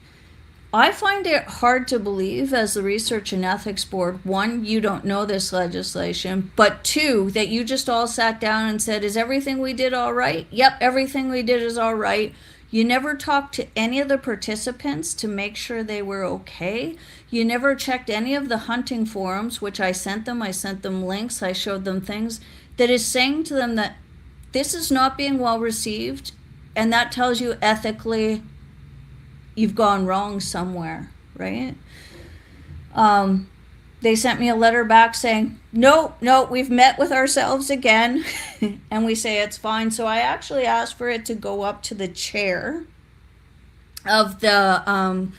I find it hard to believe as the Research and Ethics Board, one, you don't know this legislation, but two, that you just all sat down and said, is everything we did all right? Yep, everything we did is all right. You never talked to any of the participants to make sure they were okay. You never checked any of the hunting forums, which I sent them. I sent them links. I showed them things that is saying to them that this is not being well received. And that tells you ethically you've gone wrong somewhere, right? They sent me a letter back saying, no, we've met with ourselves again. And we say it's fine. So I actually asked for it to go up to the chair of the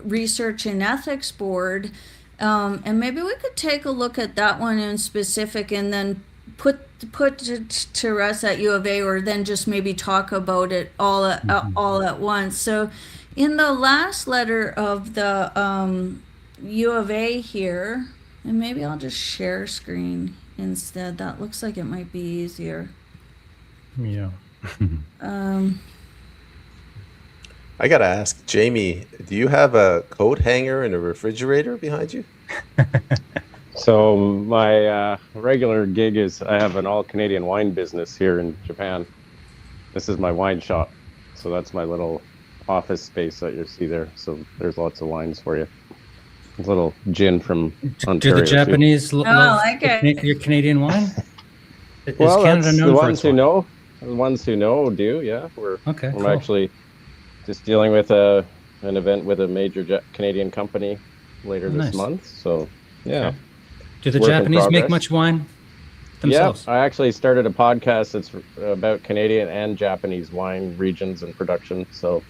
Research and Ethics Board. And maybe we could take a look at that one in specific and then put to rest at U of A, or then just maybe talk about it all at once. So in the last letter of the U of A here, and maybe I'll just share screen instead. That looks like it might be easier. Yeah. I gotta ask, Jamie, do you have a coat hanger and a refrigerator behind you? So my regular gig is I have an all-Canadian wine business here in Japan. This is my wine shop. So that's my little office space that you see there. So there's lots of wines for you. A little gin from Ontario. Do the Japanese love like it. your Canadian wine? Is Well, Canada that's known the for ones its who wine? know. The ones who know do, yeah. Okay, I'm cool. actually just dealing with an event with a major Canadian company later this Nice. month. So, yeah. Okay. Do the Work in Japanese make progress. much wine themselves? Yeah, I actually started a podcast that's about Canadian and Japanese wine regions and production. So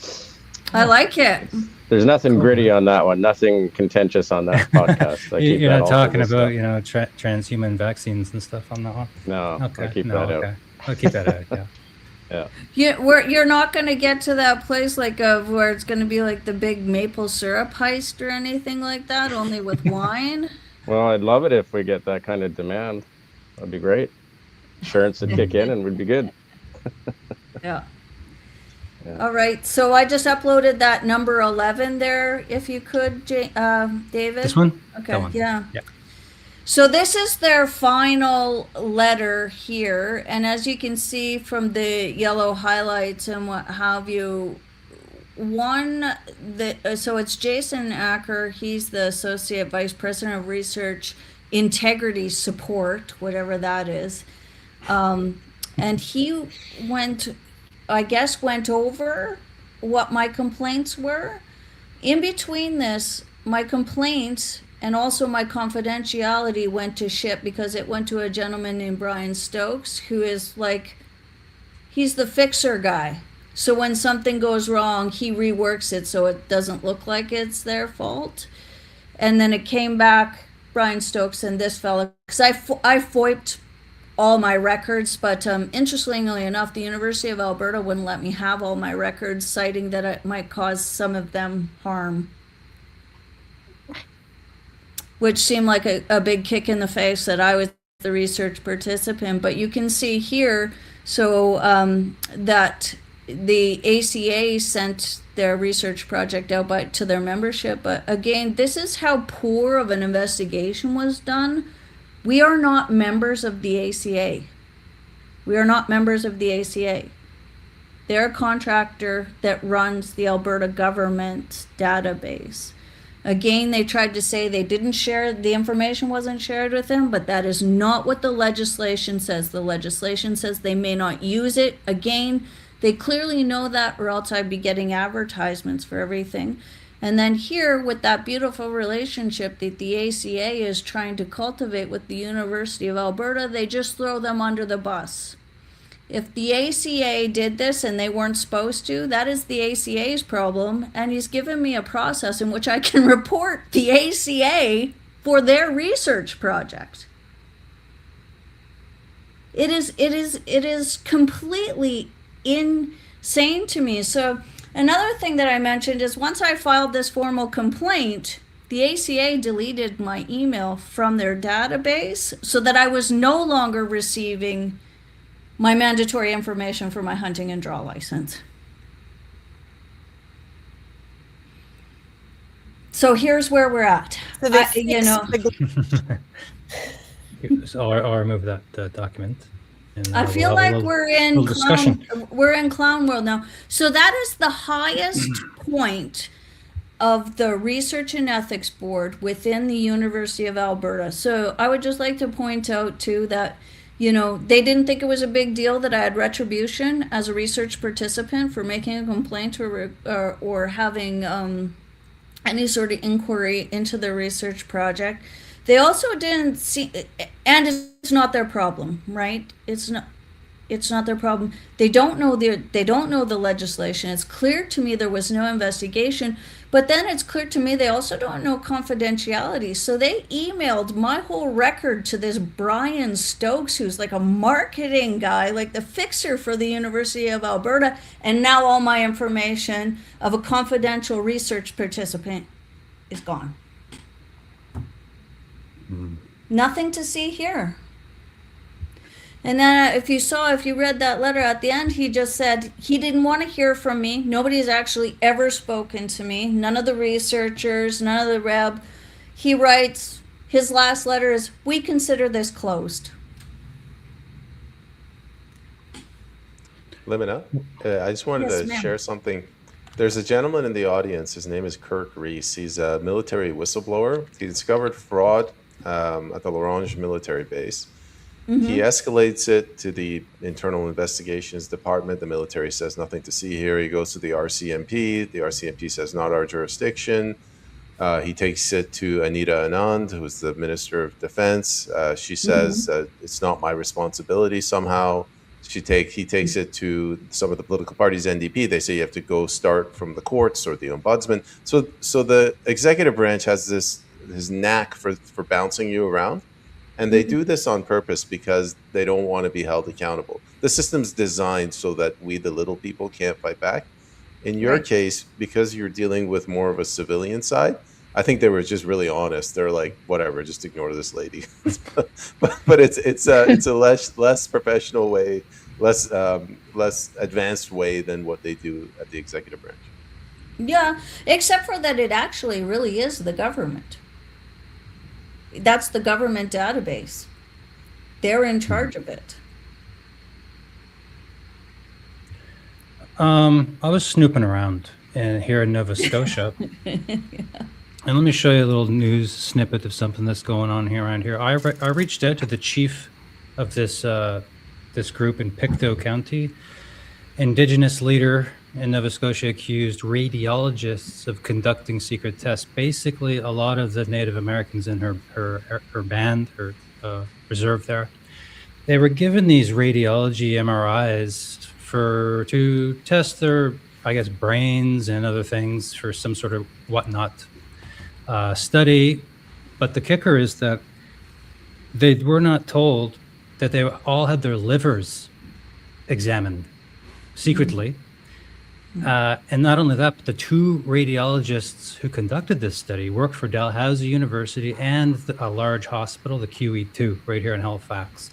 I like it. there's nothing Cool. gritty on that one, nothing contentious on that podcast. I keep You're that not all talking for this about, stuff. transhuman vaccines and stuff on that one? No, Okay. I keep No, that out. okay. I'll keep that out, yeah. Yeah. You're not going to get to that place like where it's going to be like the big maple syrup heist or anything like that, only with wine. Well, I'd love it if we get that kind of demand. That'd be great. Insurance would kick in and we'd be good. Yeah. Yeah. All right. So I just uploaded that number 11 there, if you could, David. This one? Okay. That one. Yeah. Yeah. So this is their final letter here, and as you can see from the yellow highlights and what have you, so it's Jason Acker. He's the Associate Vice President of Research Integrity Support, whatever that is. And he went over what my complaints were. In between this, my complaints and also my confidentiality went to shit because it went to a gentleman named Brian Stokes, who is he's the fixer guy. So when something goes wrong, he reworks it so it doesn't look like it's their fault. And then it came back, Brian Stokes and this fella, because I FOIP'd all my records, but interestingly enough, the University of Alberta wouldn't let me have all my records, citing that it might cause some of them harm, which seemed like a big kick in the face that I was the research participant. But you can see here, so that the ACA sent their research project out to their membership. But again, this is how poor of an investigation was done. We are not members of the ACA. We are not members of the ACA. They're a contractor that runs the Alberta government database. Again, they tried to say they didn't share, the information wasn't shared with them, but that is not what the legislation says. The legislation says they may not use it. Again, they clearly know that, or else I'd be getting advertisements for everything. And then here, with that beautiful relationship that the ACA is trying to cultivate with the University of Alberta, they just throw them under the bus. If the ACA did this and they weren't supposed to, that is the ACA's problem. And he's given me a process in which I can report the ACA for their research project. It is completely insane to me. So another thing that I mentioned is once I filed this formal complaint, the ACA deleted my email from their database so that I was no longer receiving my mandatory information for my hunting and draw license. So here's where we're at. So So I'll remove that document. And I feel we'll have like a we're in discussion. we're in clown world now. So that is the highest point of the Research and Ethics Board within the University of Alberta. So I would just like to point out too that, you know, they didn't think it was a big deal that I had retribution as a research participant for making a complaint or having any sort of inquiry into the research project. They also didn't see, and it's not their problem, right? It's not their problem. They don't know the legislation. It's clear to me there was no investigation, but then it's clear to me they also don't know confidentiality. So they emailed my whole record to this Brian Stokes, who's like a marketing guy, like the fixer for the University of Alberta, and now all my information of a confidential research participant is gone. Nothing to see here. And then if you read that letter at the end, he just said he didn't want to hear from me. Nobody's actually ever spoken to me. None of the researchers, none of the reb. He writes, his last letter is, "We consider this closed." Limina, I just wanted Yes, to ma'am. share something. There's a gentleman in the audience. His name is Kirk Reese. He's a military whistleblower. He discovered fraud at the L'Orange military base. He escalates it to the Internal Investigations Department. The military says nothing to see here. He goes to the RCMP. The RCMP says not our jurisdiction. He takes it to Anita Anand, who's the Minister of Defense. She says it's not my responsibility somehow. He takes it to some of the political parties, NDP. They say you have to go start from the courts or the ombudsman. So the executive branch has this knack for bouncing you around. And they do this on purpose because they don't want to be held accountable. The system's designed so that we, the little people, can't fight back. In your case, because you're dealing with more of a civilian side, I think they were just really honest. They're like, whatever, just ignore this lady. but it's a less professional way, less advanced way than what they do at the executive branch. Yeah, except for that it actually really is the government. That's the government database. They're in charge of it. I was snooping around here in Nova Scotia. And let me show you a little news snippet of something that's going on here around here. I reached out to the chief of this group in Pictou County. Indigenous leader in Nova Scotia accused radiologists of conducting secret tests. Basically, a lot of the Native Americans in her band, her reserve there, they were given these radiology MRIs to test their, I guess, brains and other things for some sort of whatnot study. But the kicker is that they were not told that they all had their livers examined secretly. And not only that, but the two radiologists who conducted this study worked for Dalhousie University and a large hospital, the QE2, right here in Halifax.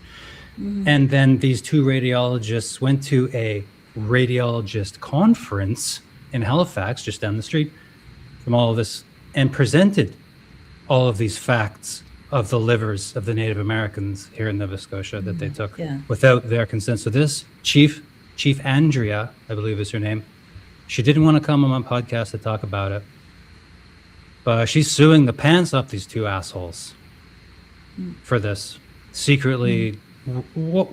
And then these two radiologists went to a radiologist conference in Halifax, just down the street from all of this, and presented all of these facts of the livers of the Native Americans here in Nova Scotia that they took without their consent. So this Chief Andrea, I believe is her name, she didn't want to come on my podcast to talk about it. but she's suing the pants off these two assholes for this secretly. What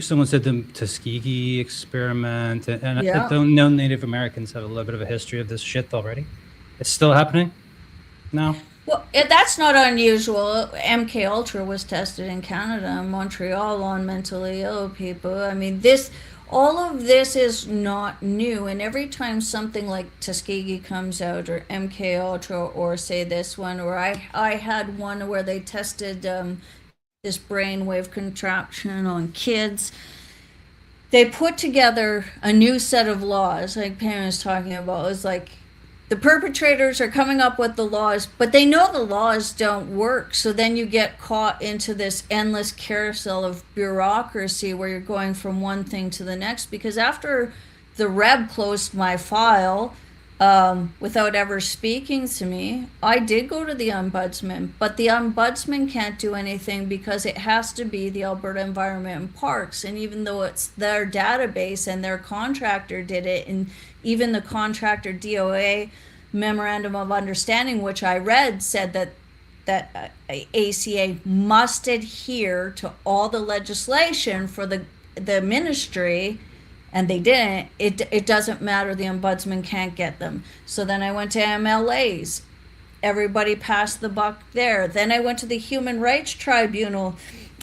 someone said the Tuskegee experiment, and Yeah. I don't know, Native Americans have a little bit of a history of this shit already. It's still happening now. Well, that's not unusual. MK Ultra was tested in Canada, in Montreal, on mentally ill people. I mean, all of this is not new. And every time something like Tuskegee comes out, or MK Ultra, or say this one, or I had one where they tested this brainwave contraption on kids. They put together a new set of laws, like Pam was talking about. It was like, the perpetrators are coming up with the laws, but they know the laws don't work. So then you get caught into this endless carousel of bureaucracy where you're going from one thing to the next. Because after the Reb closed my file without ever speaking to me, I did go to the ombudsman, but the ombudsman can't do anything because it has to be the Alberta Environment and Parks. And even though it's their database and their contractor did it, and even the contractor DOA memorandum of understanding, which I read, said that ACA must adhere to all the legislation for the ministry, and they didn't. It doesn't matter. The ombudsman can't get them. So then I went to MLAs. Everybody passed the buck there. Then I went to the Human Rights Tribunal.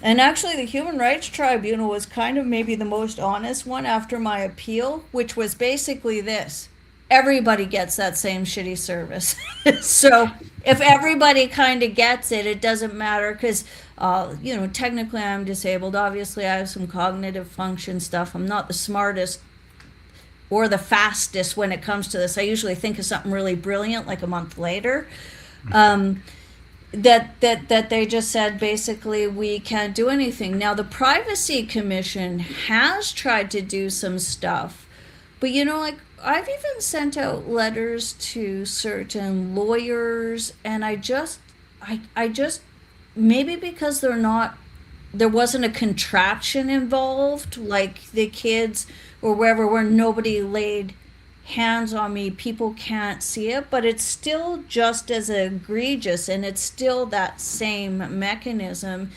And actually, the Human Rights Tribunal was kind of maybe the most honest one after my appeal, which was basically this: everybody gets that same shitty service. So if everybody kind of gets it, it doesn't matter, because, technically I'm disabled. Obviously, I have some cognitive function stuff. I'm not the smartest or the fastest when it comes to this. I usually think of something really brilliant like a month later. That they just said basically we can't do anything. Now the Privacy Commission has tried to do some stuff, but like I've even sent out letters to certain lawyers, and I just maybe because there wasn't a contraption involved, like the kids or wherever, where nobody laid hands on me, people can't see it, but it's still just as egregious, and it's still that same mechanism.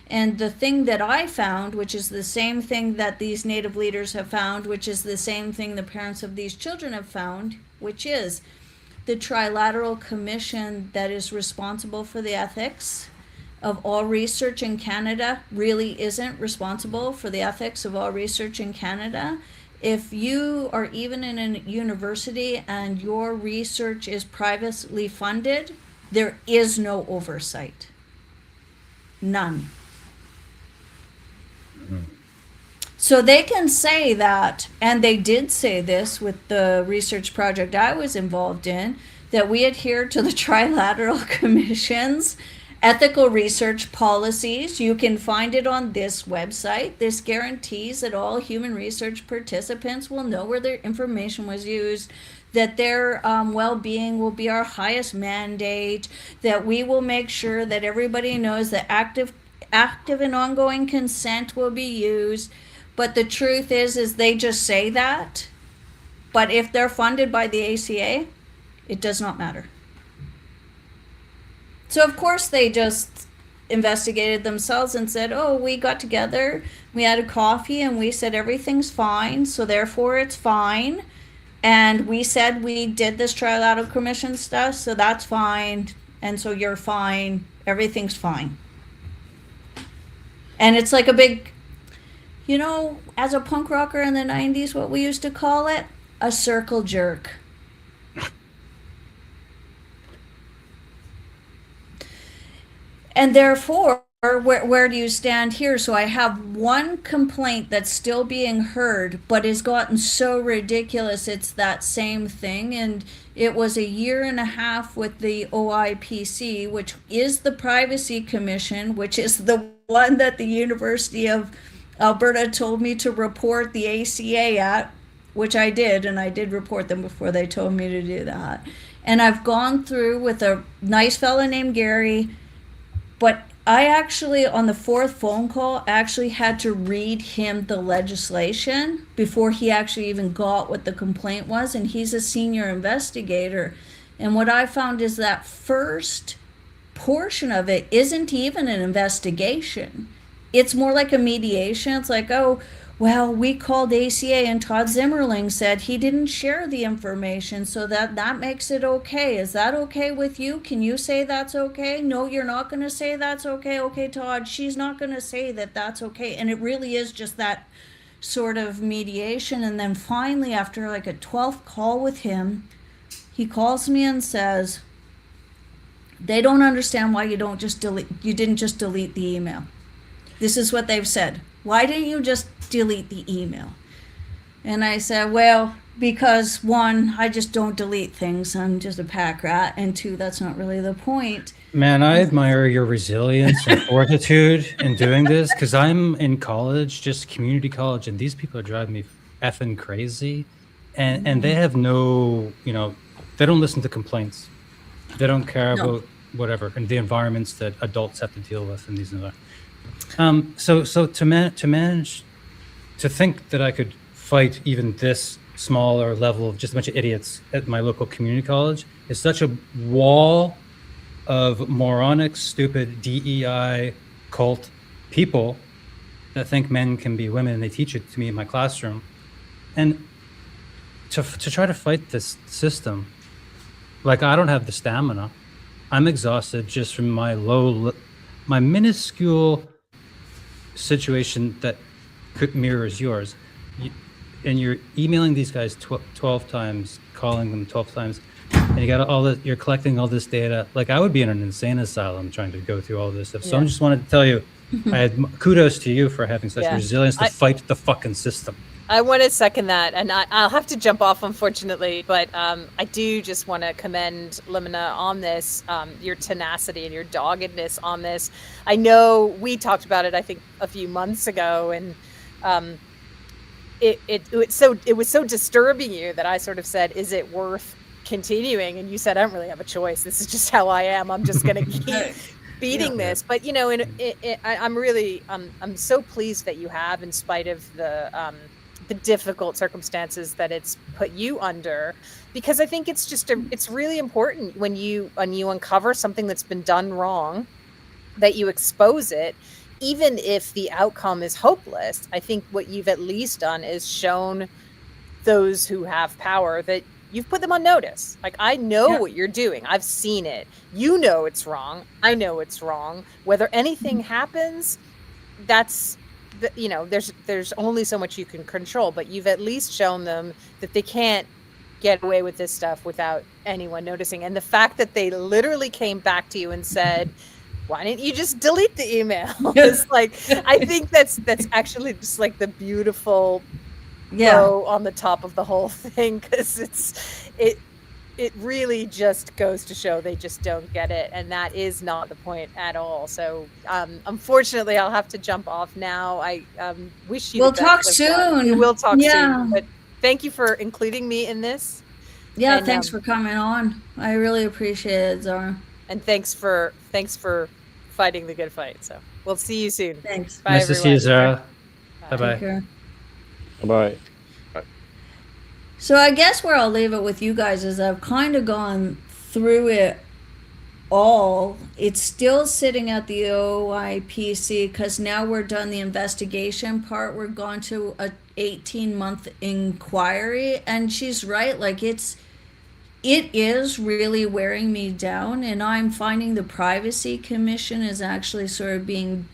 And the thing that I found, which is the same thing that these Native leaders have found, which is the same thing the parents of these children have found, which is the Trilateral Commission that is responsible for the ethics of all research in Canada really isn't responsible for the ethics of all research in Canada. If you are even in a university and your research is privately funded, there is no oversight. None. So they can say that, and they did say this with the research project I was involved in, that we adhere to the Trilateral Commission's ethical research policies. You can find it on this website. This guarantees that all human research participants will know where their information was used, that their well-being will be our highest mandate, that we will make sure that everybody knows that active and ongoing consent will be used. But the truth is they just say that. But if they're funded by the ACA, it does not matter. So of course they just investigated themselves and said, oh, we got together, we had a coffee, and we said everything's fine, so therefore it's fine. And we said we did this Trilateral Commission stuff, so that's fine, and so you're fine, everything's fine. And it's like a big, as a punk rocker in the 90s, what we used to call it, a circle jerk. And therefore, where do you stand here? So I have one complaint that's still being heard, but has gotten so ridiculous, it's that same thing. And it was 1.5 years with the OIPC, which is the Privacy Commission, which is the one that the University of Alberta told me to report the ACA at, which I did, and I did report them before they told me to do that. And I've gone through with a nice fella named Gary, but I actually, on the 4th phone call, actually had to read him the legislation before he actually even got what the complaint was. And he's a senior investigator. And what I found is that first portion of it isn't even an investigation. It's more like a mediation. It's like, oh, well, we called ACA and Todd Zimmerling said he didn't share the information, so that makes it okay. Is that okay with you? Can you say that's okay? No, you're not going to say that's okay. Okay, Todd, she's not going to say that that's okay. And it really is just that sort of mediation. And then finally, after like a 12th call with him, he calls me and says, they don't understand why you didn't just delete the email. This is what they've said. Why didn't you just delete the email? And I said, well, because one, I just don't delete things. I'm just a pack rat. And two, that's not really the point. Man, I admire your resilience and fortitude in doing this, because I'm in college, just community college, and these people are driving me effing crazy. And they have no, they don't listen to complaints. They don't care about whatever, and the environments that adults have to deal with in these environments. So to manage to think that I could fight even this smaller level of just a bunch of idiots at my local community college is such a wall of moronic, stupid DEI cult people that think men can be women, and they teach it to me in my classroom. And to try to fight this system, like, I don't have the stamina. I'm exhausted just from my my minuscule situation that mirrors yours. And you're emailing these guys 12 times, calling them 12 times, and you got you're collecting all this data. Like, I would be in an insane asylum trying to go through all this stuff. So I just wanted to tell you, I had kudos to you for having such resilience to fight the fucking system. I want to second that, and I'll have to jump off, unfortunately, but I do just want to commend Limina on this, your tenacity and your doggedness on this. I know we talked about it, I think, a few months ago, and it was so disturbing you that I sort of said, is it worth continuing? And you said, I don't really have a choice. This is just how I am. I'm just going to keep beating this. But, I'm so pleased that you have, in spite of the difficult circumstances that it's put you under, because I think it's just it's really important when you uncover something that's been done wrong, that you expose it, even if the outcome is hopeless. I think what you've at least done is shown those who have power that you've put them on notice. Like, I know what you're doing. I've seen it. You know it's wrong. I know it's wrong. Whether anything happens, that's there's only so much you can control, but you've at least shown them that they can't get away with this stuff without anyone noticing. And the fact that they literally came back to you and said, why didn't you just delete the email? It's like, I think that's actually just like the beautiful bow on the top of the whole thing, because it really just goes to show they just don't get it, and that is not the point at all. So unfortunately, I'll have to jump off now. I wish you we'll talk soon. We will talk soon. But thank you for including me in this. Yeah, and, thanks for coming on. I really appreciate it, Zara. And thanks for fighting the good fight. So we'll see you soon. Thanks. Bye, nice everyone. to see you, Zara. Bye-bye. Bye. So I guess where I'll leave it with you guys is I've kind of gone through it all. It's still sitting at the OIPC, because now we're done the investigation part. We're gone to a 18-month inquiry, and she's right. Like, it is really wearing me down, and I'm finding the Privacy Commission is actually sort of being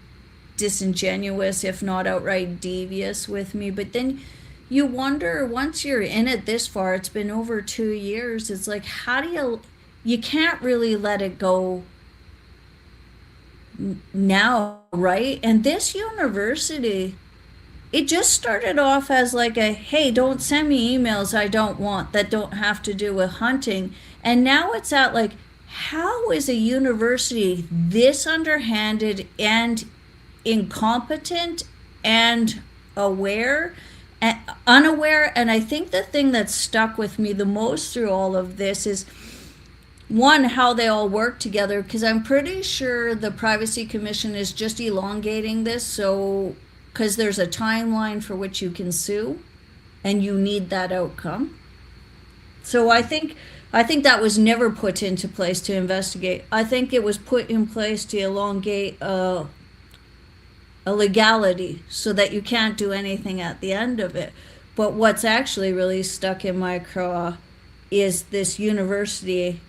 disingenuous, if not outright devious with me. But then you wonder, once you're in it this far, it's been over 2 years, it's like, how do you can't really let it go now, right? And this university, it just started off as like a, hey, don't send me emails I don't want, that don't have to do with hunting. And now it's at like, how is a university this underhanded and incompetent and unaware? And I think the thing that stuck with me the most through all of this is, one, how they all work together, because I'm pretty sure the Privacy Commission is just elongating this, so because there's a timeline for which you can sue and you need that outcome. So I think that was never put into place to investigate. I think it was put in place to elongate a legality so that you can't do anything at the end of it. But what's actually really stuck in my craw is this University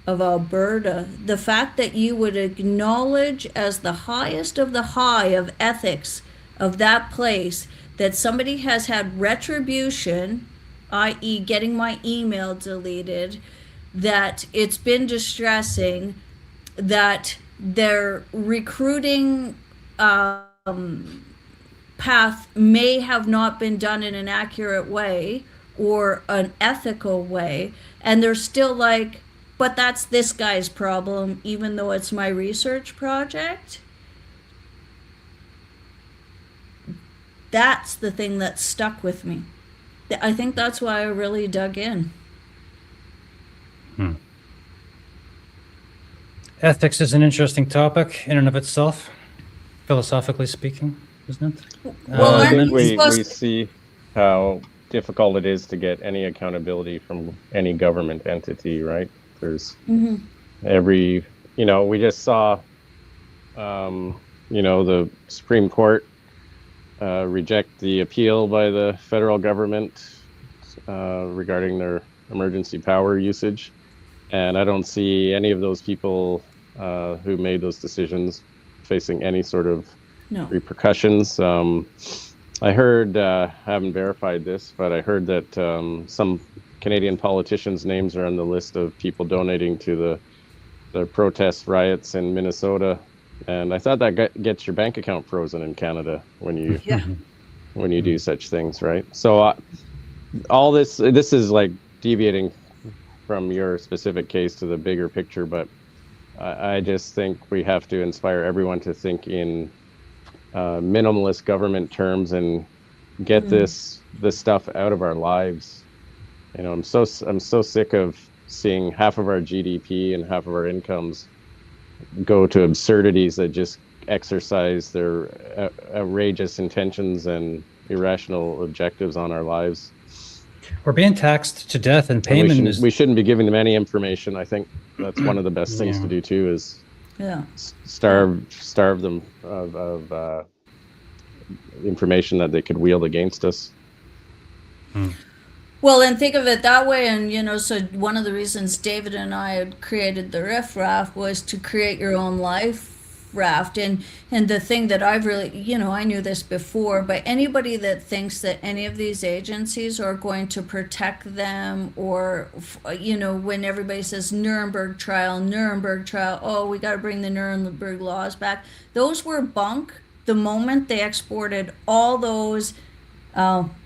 of Alberta. The fact that you would acknowledge as the highest of the high of ethics of that place that somebody has had retribution, i.e., getting my email deleted, that it's been distressing, that their recruiting path may have not been done in an accurate way or an ethical way, and they're still like, but that's this guy's problem, even though it's my research project. That's the thing that stuck with me. I think that's why I really dug in. Ethics is an interesting topic in and of itself, philosophically speaking, isn't it? Well, I aren't think we supposed we see how difficult it is to get any accountability from any government entity, right? There's every, we just saw, the Supreme Court reject the appeal by the federal government regarding their emergency power usage. And I don't see any of those people who made those decisions facing any sort of repercussions. I heard, I haven't verified this, but I heard that some Canadian politicians' names are on the list of people donating to the protest riots in Minnesota. And I thought that gets your bank account frozen in Canada when you when you do such things, right? So all this is like deviating from your specific case to the bigger picture, but I just think we have to inspire everyone to think in minimalist government terms and get this stuff out of our lives. I'm so sick of seeing half of our GDP and half of our incomes go to absurdities that just exercise their outrageous intentions and irrational objectives on our lives. We're being taxed to death, and payment we shouldn't be giving them any information. I think that's one of the best things to do too, is starve them of information that they could wield against us. Well, and think of it that way. And, so one of the reasons David and I had created the Riff Raft was to create your own life raft. And the thing that I've really, I knew this before, but anybody that thinks that any of these agencies are going to protect them, or, when everybody says Nuremberg trial, oh, we got to bring the Nuremberg laws back. Those were bunk the moment they exported all those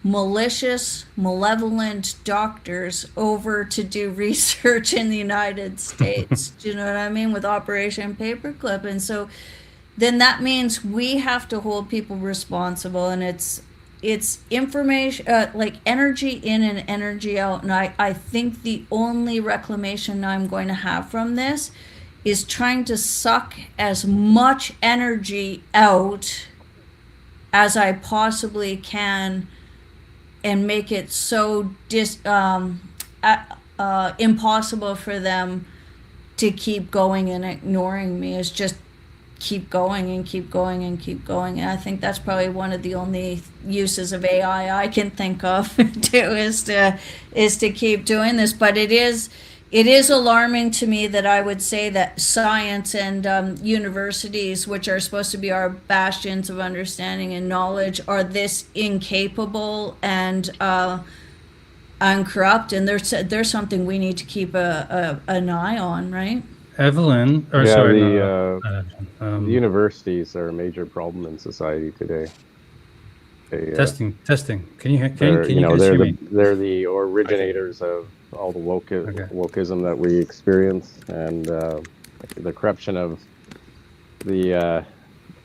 malicious, malevolent doctors over to do research in the United States. Do you know what I mean? With Operation Paperclip. And so then that means we have to hold people responsible, and it's information, like energy in and energy out. And I think the only reclamation I'm going to have from this is trying to suck as much energy out as I possibly can, and make it so impossible for them to keep going and ignoring me. Is just keep going and keep going and keep going. And I think that's probably one of the only uses of AI I can think of too, is to keep doing this. But it is alarming to me that I would say that science and universities, which are supposed to be our bastions of understanding and knowledge, are this incapable and uncorrupt. And there's something we need to keep an eye on, right? Evelyn, the universities are a major problem in society today. Testing. Can you guys they're hear me? They're the originators of all the wokeism that we experience, and the corruption of the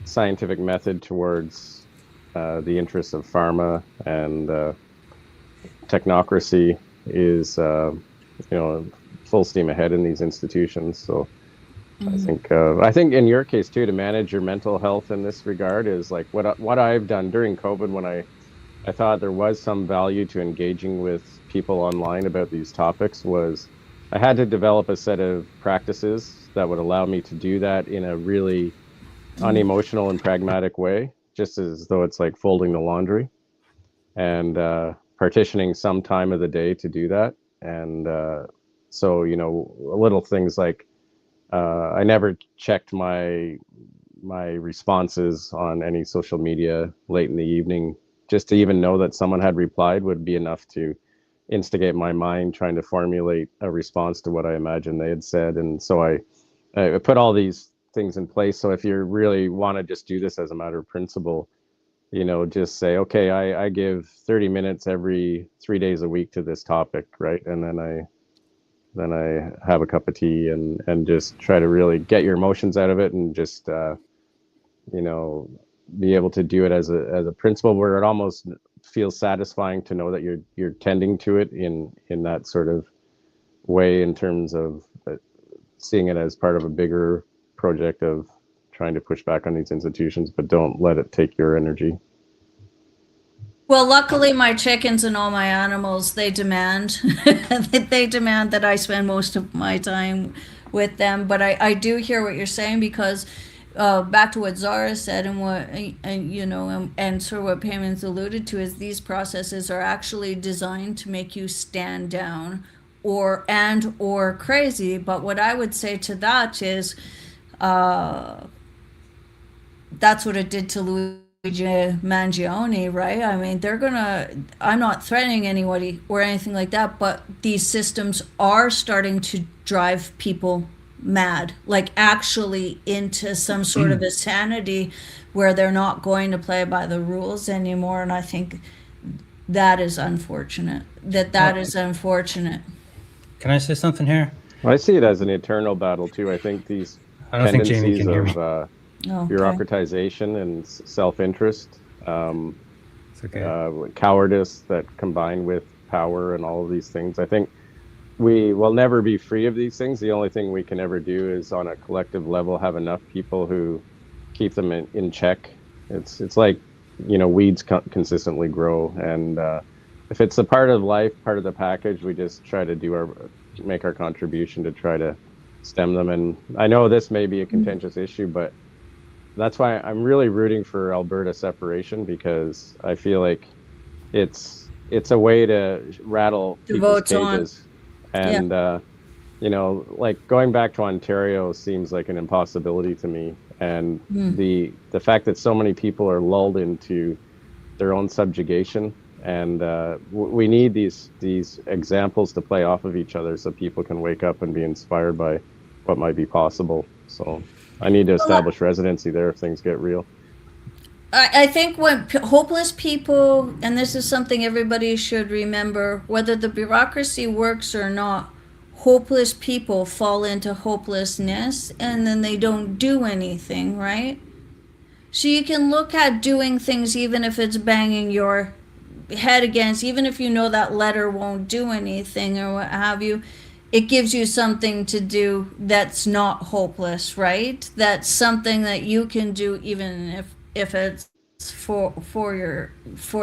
scientific method towards the interests of pharma and technocracy is full steam ahead in these institutions. So I think in your case too, to manage your mental health in this regard is like what I've done during COVID when I I thought there was some value to engaging with people online about these topics was I had to develop a set of practices that would allow me to do that in a really unemotional and pragmatic way, just as though it's like folding the laundry, and partitioning some time of the day to do that. And so, little things like I never checked my responses on any social media late in the evening. Just to even know that someone had replied would be enough to instigate my mind trying to formulate a response to what I imagined they had said. And so I put all these things in place. So if you really want to just do this as a matter of principle, just say, okay, I give 30 minutes every 3 days a week to this topic, right? And then I have a cup of tea and just try to really get your emotions out of it, and just be able to do it as a principle where it almost feels satisfying to know that you're tending to it in that sort of way, in terms of seeing it as part of a bigger project of trying to push back on these institutions, but don't let it take your energy. Well, luckily my chickens and all my animals, they demand they demand that I spend most of my time with them. But I do hear what you're saying, because back to what Zara said, and and sort of what Payman's alluded to, is these processes are actually designed to make you stand down or crazy. But what I would say to that is that's what it did to Luigi Mangione, right? I mean, I'm not threatening anybody or anything like that, but these systems are starting to drive people mad, like actually into some sort of insanity where they're not going to play by the rules anymore. And I think that is unfortunate. That is unfortunate. Can I say something here? Well, I see it as an eternal battle too. I think these I don't think Jamie tendencies can hear me. of Okay. bureaucratization and self-interest, It's okay. cowardice that combine with power and all of these things. I think we will never be free of these things. The only thing we can ever do is, on a collective level, have enough people who keep them in check. It's like, weeds consistently grow, and if it's a part of life, part of the package, we just try to make our contribution to try to stem them. And I know this may be a contentious issue, but that's why I'm really rooting for Alberta separation, because I feel like it's a way to rattle people's cages. And like going back to Ontario seems like an impossibility to me. And the fact that so many people are lulled into their own subjugation, and we need these examples to play off of each other, so people can wake up and be inspired by what might be possible. So I need to establish residency there if things get real. I think when hopeless people, and this is something everybody should remember, whether the bureaucracy works or not, hopeless people fall into hopelessness and then they don't do anything, right? So you can look at doing things, even if it's banging your head against, even if you know that letter won't do anything or what have you, it gives you something to do that's not hopeless, right? That's something that you can do, even if it's for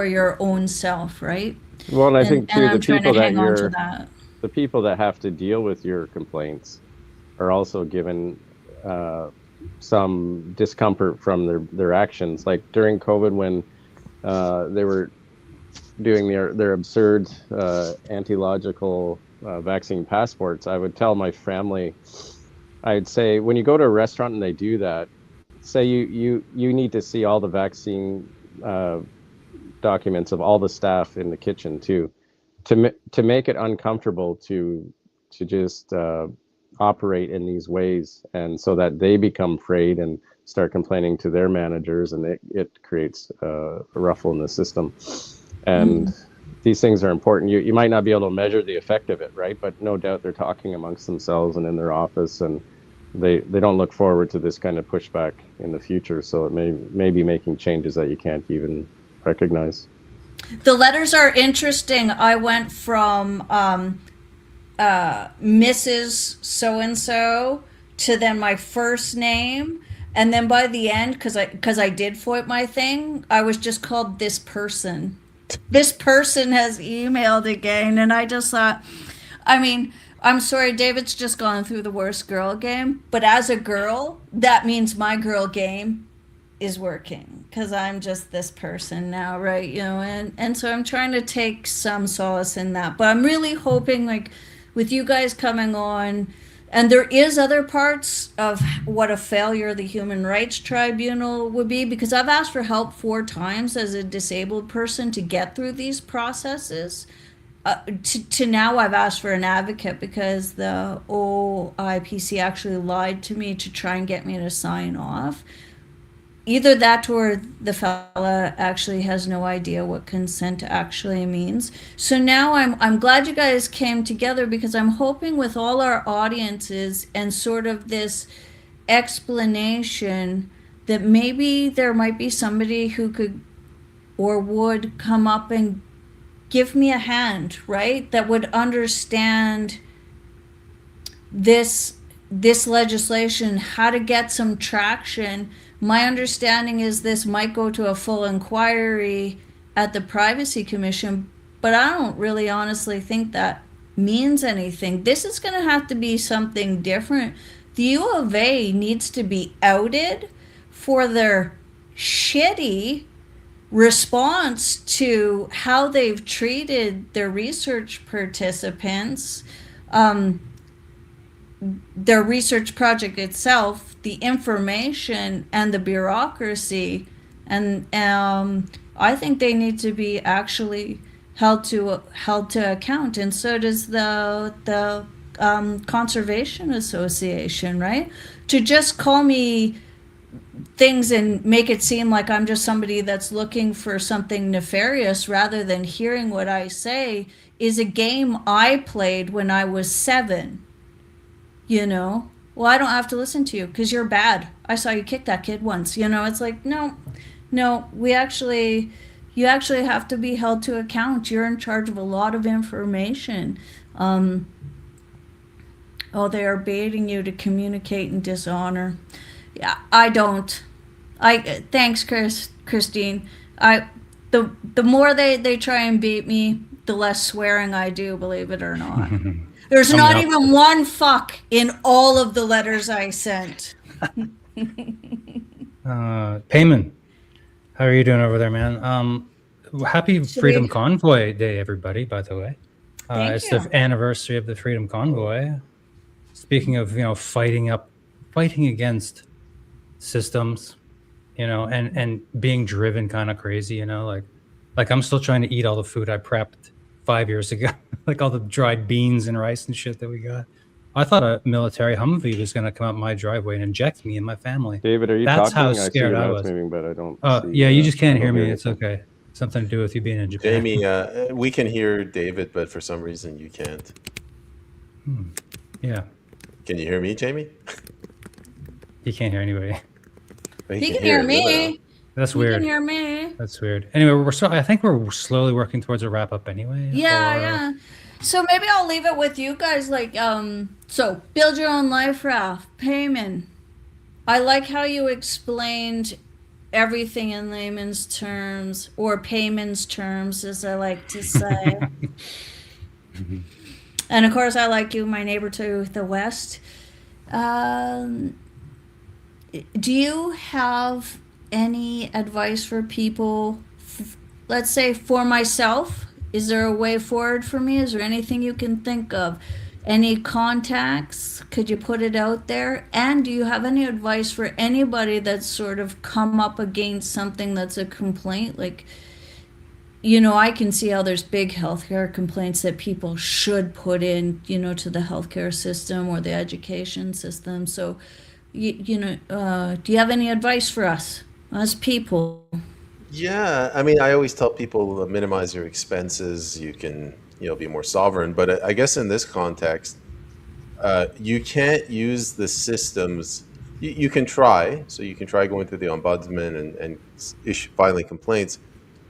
your own self, right? Well, and I think too, I'm trying to hang on to that. The people that have to deal with your complaints are also given some discomfort from their actions. Like during COVID, when they were doing their absurd anti-logical vaccine passports, I would tell my family, I'd say, when you go to a restaurant and they do that, say you need to see all the vaccine documents of all the staff in the kitchen too, to make it uncomfortable to just operate in these ways, and so that they become afraid and start complaining to their managers, and it creates a ruffle in the system. And these things are important. You might not be able to measure the effect of it, right? But no doubt they're talking amongst themselves and in their office, and they don't look forward to this kind of pushback in the future. So it may be making changes that you can't even recognize. The letters are interesting. I went from Mrs. So-and-so to then my first name. And then by the end, because I did FOIP my thing, I was just called this person. this person has emailed again, and I just thought, I mean, I'm sorry, David's just gone through the worst girl game, but as a girl, that means my girl game is working because I'm just this person now, right? You know, and so I'm trying to take some solace in that. But I'm really hoping, like, with you guys coming on, and there is other parts of what a failure of the Human Rights Tribunal would be, because I've asked for help 4 times as a disabled person to get through these processes. To now I've asked for an advocate because the OIPC actually lied to me to try and get me to sign off. Either that or the fella actually has no idea what consent actually means. So now I'm glad you guys came together, because I'm hoping with all our audiences and sort of this explanation that maybe there might be somebody who could or would come up and give me a hand, right? That would understand this legislation, how to get some traction. My understanding is this might go to a full inquiry at the Privacy Commission, but I don't really honestly think that means anything. This is going to have to be something different. The U of A needs to be outed for their shitty response to how they've treated their research participants, their research project itself, the information, and the bureaucracy. And I think they need to be actually held to account, and so does the Conservation Association, right? To just call me things and make it seem like I'm just somebody that's looking for something nefarious rather than hearing what I say is a game I played when I was 7. You know, well, I don't have to listen to you because you're bad. I saw you kick that kid once. You know, it's like, no, you actually have to be held to account. You're in charge of a lot of information. Oh, they are baiting you to communicate in dishonor. Yeah, I don't. Thanks, Christine. The more they try and beat me, the less swearing I do, believe it or not. There's not even one fuck in all of the letters I sent. Payman, how are you doing over there, man? Happy Freedom Convoy Day, everybody, by the way. It's the anniversary of the Freedom Convoy. Speaking of, fighting against systems, and being driven kind of crazy, like I'm still trying to eat all the food I prepped 5 years ago, like all the dried beans and rice and shit that we got. I thought a military Humvee was going to come out my driveway and inject me and my family. David, are you That's talking? how scared I was. Moving, but I don't. Yeah, you just can't hear me. It's okay. Something to do with you being in Japan. Jamie, we can hear David, but for some reason you can't. Yeah. Can you hear me, Jamie? He can't hear anybody. He can hear me. That's weird. You can hear me. That's weird. Anyway, I think we're slowly working towards a wrap up anyway. Yeah. So maybe I'll leave it with you guys. Like, so build your own life raft. Payman. I like how you explained everything in layman's terms, or payman's terms, as I like to say. And of course, I like you, my neighbor to the west. Do you have any advice for people? Let's say for myself, is there a way forward for me? Is there anything you can think of? Any contacts? Could you put it out there? And do you have any advice for anybody that's sort of come up against something that's a complaint? Like, I can see how there's big healthcare complaints that people should put in, to the healthcare system or the education system. So, do you have any advice for us as people? Yeah, I mean, I always tell people minimize your expenses. You can, be more sovereign. But I guess in this context, you can't use the systems. You can try. So you can try going through the ombudsman and filing complaints,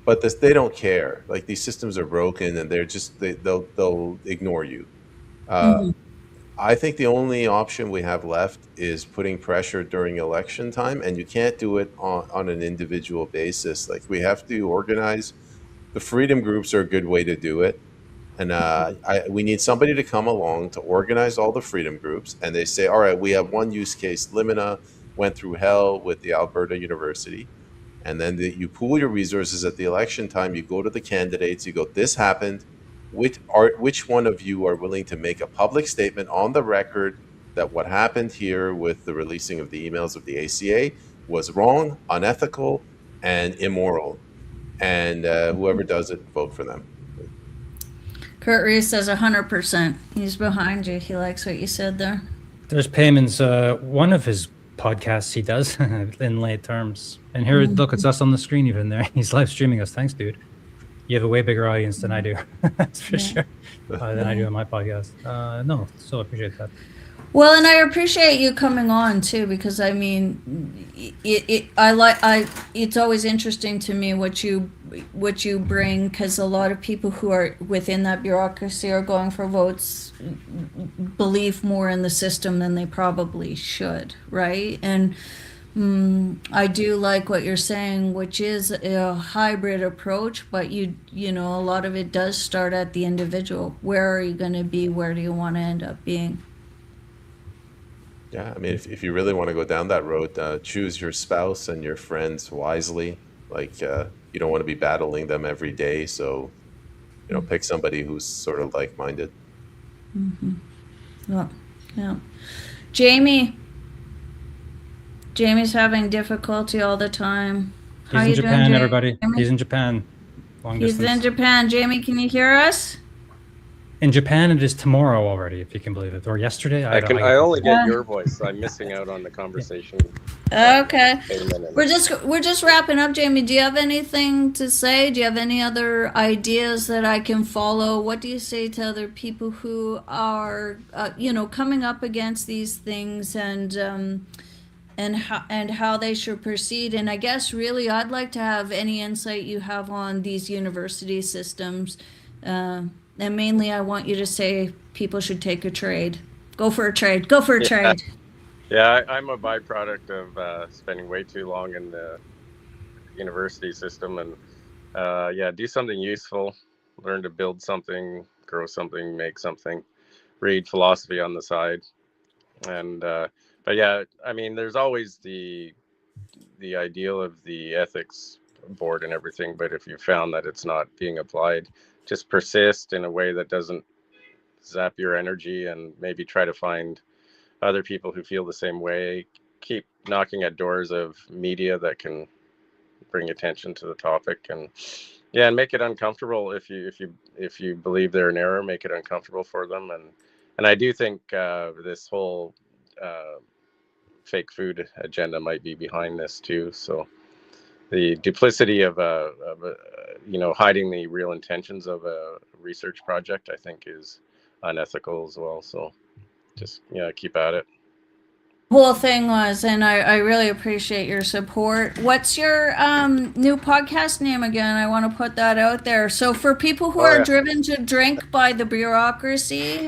but they don't care. Like, these systems are broken, and they'll ignore you. I think the only option we have left is putting pressure during election time, and you can't do it on an individual basis. Like, we have to organize the freedom groups are a good way to do it. And we need somebody to come along to organize all the freedom groups. And they say, all right, we have one use case. Limina went through hell with the Alberta University. And then you pool your resources at the election time. You go to the candidates. You go, this happened. Which one of you are willing to make a public statement on the record that what happened here with the releasing of the emails of the ACA was wrong, unethical, and immoral? And whoever does it, vote for them. Kurt Reese says 100%. He's behind you. He likes what you said there. There's Payman's one of his podcasts he does in lay terms. And here, look, it's us on the screen even there. He's live streaming us. Thanks, dude. You have a way bigger audience than I do. That's for sure. Than I do on my podcast. No, so appreciate that. Well, and I appreciate you coming on too, because I mean, it's always interesting to me what you bring, because a lot of people who are within that bureaucracy are going for votes believe more in the system than they probably should, right? And I do like what you're saying, which is a hybrid approach, but you know, a lot of it does start at the individual. Where are you going to be? Where do you want to end up being? Yeah, I mean, if you really want to go down that road, choose your spouse and your friends wisely. Like, you don't want to be battling them every day. So, pick somebody who's sort of like-minded. Yeah, yeah. Jamie's having difficulty all the time. He's in Japan, everybody. He's in Japan. Long He's distance. in Japan. Jamie, can you hear us? In Japan, it is tomorrow already, if you can believe it, or yesterday. I only get your voice. So I'm missing out on the conversation. Okay. We're just wrapping up, Jamie. Do you have anything to say? Do you have any other ideas that I can follow? What do you say to other people who are, coming up against these things and how they should proceed? And I guess really, I'd like to have any insight you have on these university systems. And mainly, I want you to say people should take a trade. Go for a trade. Go for a trade. Yeah, I'm a byproduct of spending way too long in the university system. And do something useful. Learn to build something, grow something, make something. Read philosophy on the side. And but yeah, I mean, there's always the ideal of the ethics board and everything. But if you found that it's not being applied, just persist in a way that doesn't zap your energy, and maybe try to find other people who feel the same way. Keep knocking at doors of media that can bring attention to the topic, and make it uncomfortable. If you believe they're in error, make it uncomfortable for them. And I do think this whole fake food agenda might be behind this too. So the duplicity of hiding the real intentions of a research project, I think, is unethical as well. So just keep at it. Whole thing was, and I really appreciate your support. What's your new podcast name again? I want to put that out there. So for people who are driven to drink by the bureaucracy,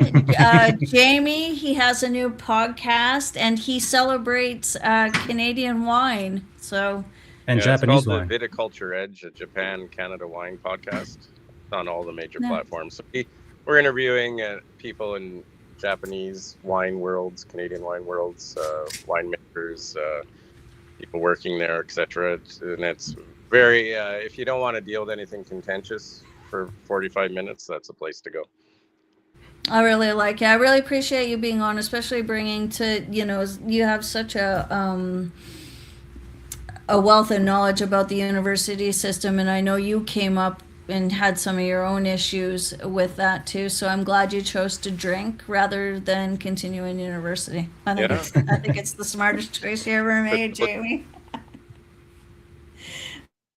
Jamie, he has a new podcast, and he celebrates Canadian wine. So. And Japanese it's called wine. The Viticulture Edge, a Japan-Canada wine podcast on all the major platforms. So we're interviewing people in Japanese wine worlds, Canadian wine worlds, winemakers, people working there, etc. And it's very, if you don't want to deal with anything contentious for 45 minutes, that's a place to go. I really like it. I really appreciate you being on, especially bringing to, you have such a wealth of knowledge about the university system, and I know you came up and had some of your own issues with that too. So I'm glad you chose to drink rather than continue in university. I think it's the smartest choice you ever made, Jamie.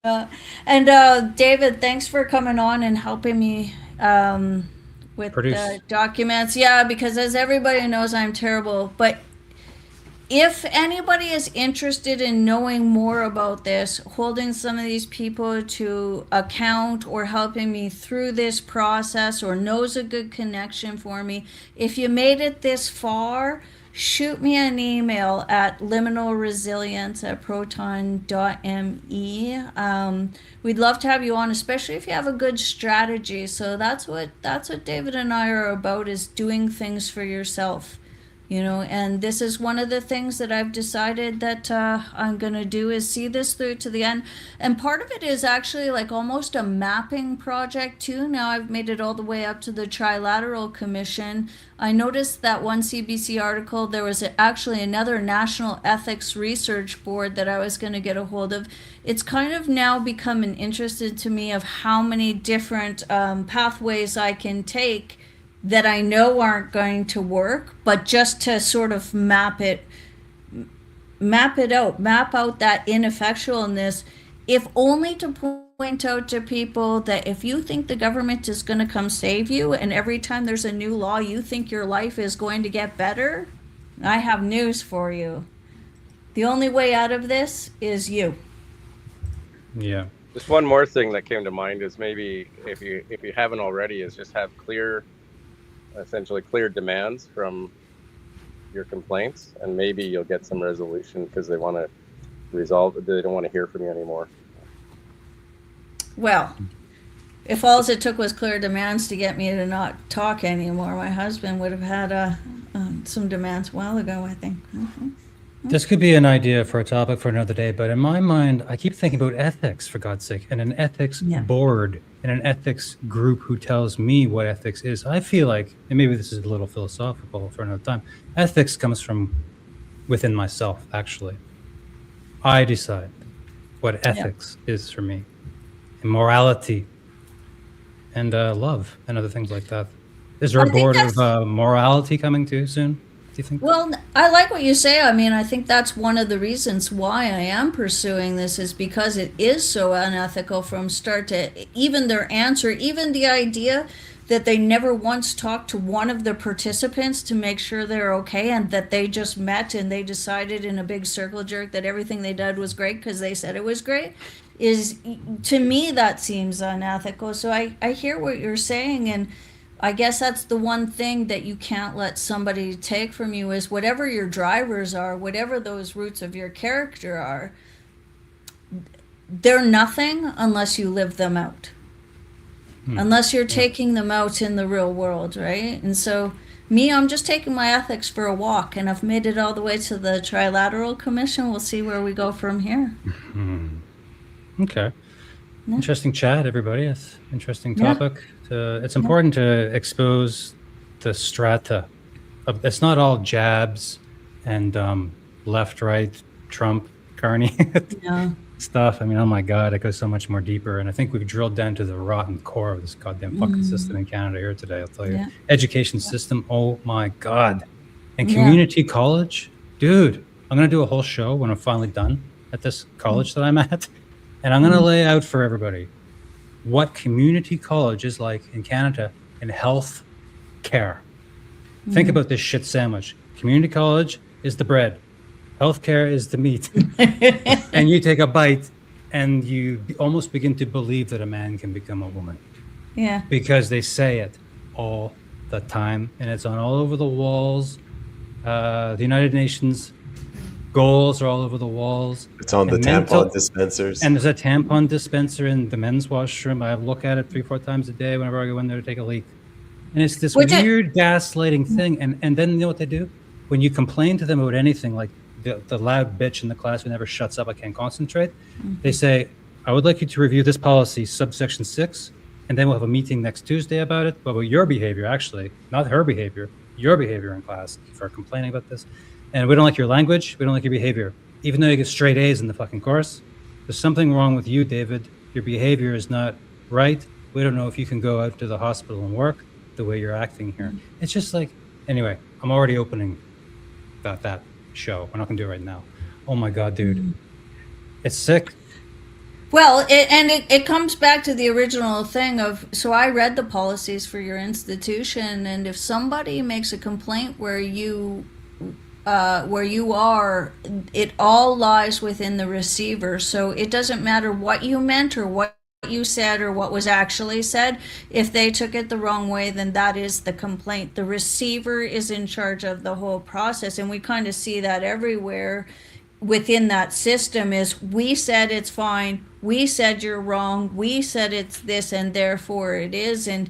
And David, thanks for coming on and helping me with the documents. Yeah, because as everybody knows, I'm terrible, but if anybody is interested in knowing more about this, holding some of these people to account or helping me through this process, or knows a good connection for me, if you made it this far, shoot me an email at liminalresilience@proton.me. We'd love to have you on, especially if you have a good strategy. So that's what David and I are about, is doing things for yourself. And this is one of the things that I've decided that I'm going to do, is see this through to the end. And part of it is actually like almost a mapping project too. Now I've made it all the way up to the Trilateral Commission. I noticed that one CBC article, there was actually another National Ethics Research Board that I was going to get a hold of. It's kind of now become an interest to me of how many different pathways I can take that I know aren't going to work, but just to sort of map out that ineffectualness, if only to point out to people that if you think the government is going to come save you, and every time there's a new law you think your life is going to get better, I have news for you. The only way out of this is you. Yeah. Just one more thing that came to mind is maybe if you haven't already, is just have essentially clear demands from your complaints, and maybe you'll get some resolution because they want to resolve it. They don't want to hear from you anymore. Well, if all it took was clear demands to get me to not talk anymore, my husband would have had some demands a while ago, I think. This could be an idea for a topic for another day, but in my mind, I keep thinking about ethics, for God's sake, and an ethics board and an ethics group who tells me what ethics is. I feel like, and maybe this is a little philosophical for another time, ethics comes from within myself, actually. I decide what ethics is for me, and morality, and love, and other things like that. Is there a board of morality coming too soon? Do you think? Well, I like what you say. I mean, I think that's one of the reasons why I am pursuing this, is because it is so unethical from start to even their answer, even the idea that they never once talked to one of the participants to make sure they're okay, and that they just met and they decided in a big circle jerk that everything they did was great because they said it was great, is, to me, that seems unethical. So I hear what you're saying, and I guess that's the one thing that you can't let somebody take from you, is whatever your drivers are, whatever those roots of your character are, they're nothing unless you live them out. Unless you're taking them out in the real world, right? And so me, I'm just taking my ethics for a walk, and I've made it all the way to the Trilateral Commission. We'll see where we go from here. Okay. Interesting chat, everybody. It's an interesting topic. It's important to expose the strata. It's not all jabs and left, right, Trump, Carney stuff. I mean, oh my God, it goes so much more deeper. And I think we've drilled down to the rotten core of this goddamn fucking system in Canada here today, I'll tell you. Education system, oh my God. And community college, dude, I'm going to do a whole show when I'm finally done at this college that I'm at. And I'm going to lay out for everybody what community college is like in Canada in health care. Think about this shit sandwich. Community college is the bread. Healthcare is the meat. And you take a bite and you almost begin to believe that a man can become a woman. Yeah. Because they say it all the time, and it's on all over the walls. The United Nations goals are all over the walls. It's on the tampon dispensers. And there's a tampon dispenser in the men's washroom. I look at it 3-4 times a day whenever I go in there to take a leak. And it's this weird gaslighting thing. And then you know what they do? When you complain to them about anything, like the loud bitch in the class who never shuts up, I can't concentrate, they say, I would like you to review this policy, subsection 6, and then we'll have a meeting next Tuesday about it. But about your behavior, actually, not her behavior, your behavior in class for complaining about this. And we don't like your language. We don't like your behavior. Even though you get straight A's in the fucking course, there's something wrong with you, David. Your behavior is not right. We don't know if you can go out to the hospital and work the way you're acting here. It's just like, anyway, I'm already opening that show. We're not going to do it right now. Oh my God, dude. It's sick. Well, it comes back to the original thing of, so I read the policies for your institution, and if somebody makes a complaint where you are, it all lies within the receiver. So it doesn't matter what you meant or what you said or what was actually said. If they took it the wrong way, then that is the complaint. The receiver is in charge of the whole process, and we kind of see that everywhere within that system. Is we said it's fine, we said you're wrong, we said it's this, and therefore it is. And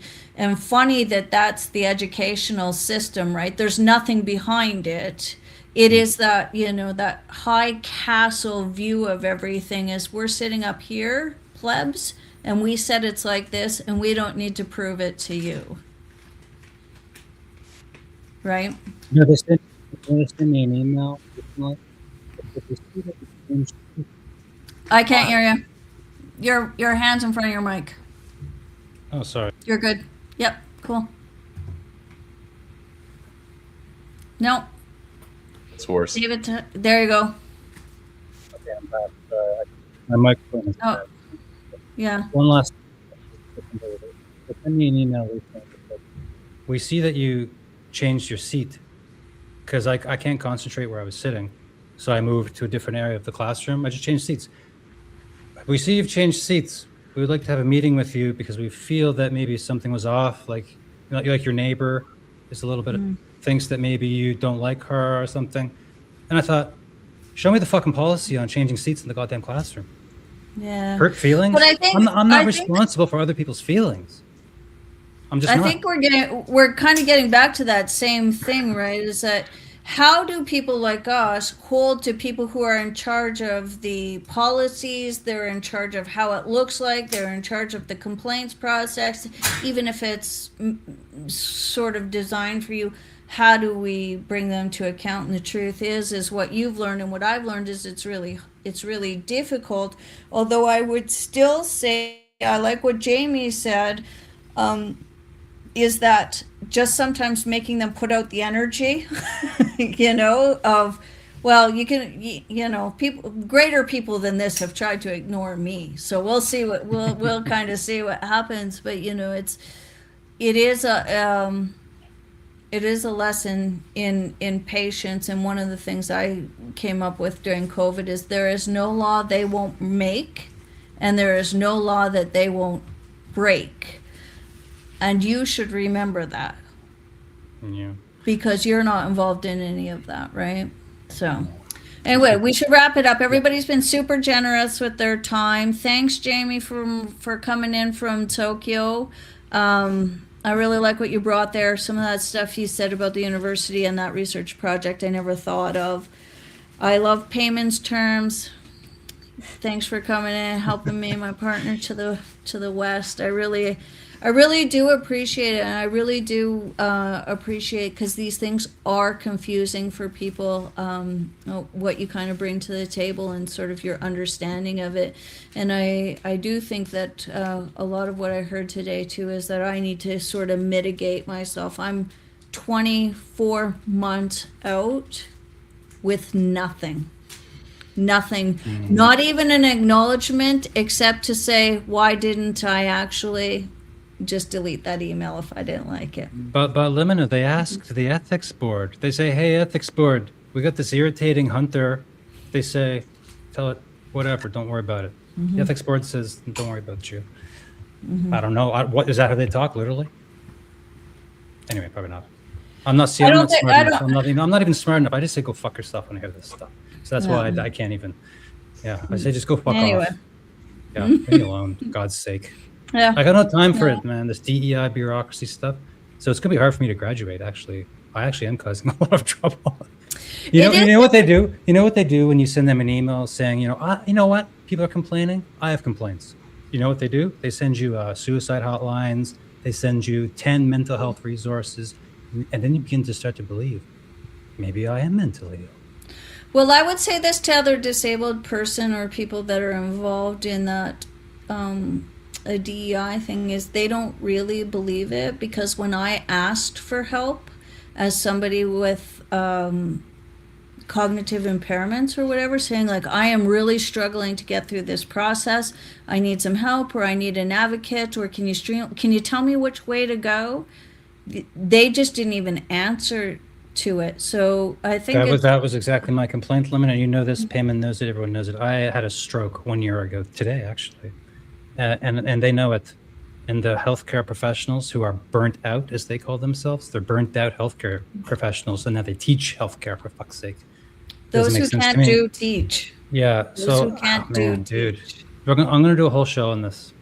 funny that that's the educational system, right? There's nothing behind it. It is that, that high castle view of everything. Is we're sitting up here, plebs, and we said it's like this, and we don't need to prove it to you. Right? No, they sent me an email. I can't hear you. Your hands in front of your mic. Oh, sorry. You're good. Yep, cool. No, It's worse. David, there you go. Okay, I'm back. My microphone is Oh, yeah. One last. They sent me an email recently. We see that you changed your seat because I can't concentrate where I was sitting. So I moved to a different area of the classroom. I just changed seats. We see you've changed seats. We would like to have a meeting with you because we feel that maybe something was off, like your neighbor is a little bit thinks that maybe you don't like her or something. And I thought, show me the fucking policy on changing seats in the goddamn classroom. Yeah. Hurt feelings? But I think I'm not I think responsible for other people's feelings. I'm just I not. think we're kind of getting back to that same thing, right? Is that how do people like us hold to people who are in charge of the policies? They're in charge of how it looks like. They're in charge of the complaints process, even if it's sort of designed for you. How do we bring them to account? And the truth is what you've learned and what I've learned is it's really difficult. Although I would still say I like what Jamie said. Is that just sometimes making them put out the energy, of, well, you can, people, greater people than this have tried to ignore me. So we'll see we'll kind of see what happens. But, it is a lesson in patience. And one of the things I came up with during COVID is there is no law they won't make, and there is no law that they won't break. And you should remember that. Yeah. Because you're not involved in any of that, right? So, anyway, we should wrap it up. Everybody's been super generous with their time. Thanks, Jamie, for coming in from Tokyo. I really like what you brought there. Some of that stuff you said about the university and that research project I never thought of. I love payments terms. Thanks for coming in and helping me and my partner to the west. I really do appreciate it, and I really do appreciate, because these things are confusing for people, what you kind of bring to the table and sort of your understanding of it. And I do think that a lot of what I heard today too is that I need to sort of mitigate myself. I'm 24 months out with nothing. Not even an acknowledgement, except to say, why didn't I actually just delete that email if I didn't like it? But Limina, they asked the ethics board. They say, hey, ethics board, we got this irritating hunter. They say, tell it, whatever, don't worry about it. The ethics board says, don't worry about you. I don't know. What is that? How they talk, literally? Anyway, probably not. I'm not smart enough. I'm not even smart enough. I just say, go fuck yourself when I hear this stuff. So that's why I can't even. Yeah, I say, just go fuck off. Yeah, leave me alone, God's sake. Yeah. I got no time for it, man. This DEI bureaucracy stuff. So it's gonna be hard for me to graduate. Actually, I actually am causing a lot of trouble. You know what they do? You know what they do when you send them an email saying, you know what? People are complaining. I have complaints. You know what they do? They send you suicide hotlines. They send you 10 mental health resources, and then you begin to start to believe, maybe I am mentally ill. Well, I would say this to other disabled person or people that are involved in that a DEI thing is they don't really believe it, because when I asked for help as somebody with cognitive impairments or whatever, saying like, I am really struggling to get through this process, I need some help, or I need an advocate, or can you tell me which way to go? They just didn't even answer to it. So I think that was exactly my complaint, Limina. You know this, Payman knows it, everyone knows it. I had a stroke 1 year ago today, actually. and they know it. And the healthcare professionals who are burnt out, as they call themselves, they're burnt out healthcare professionals, and now they teach healthcare, for fuck's sake. Those Doesn't make who sense to can't me. do teach. Yeah. Those So, who can't man, do dude, teach. I'm going to do a whole show on this,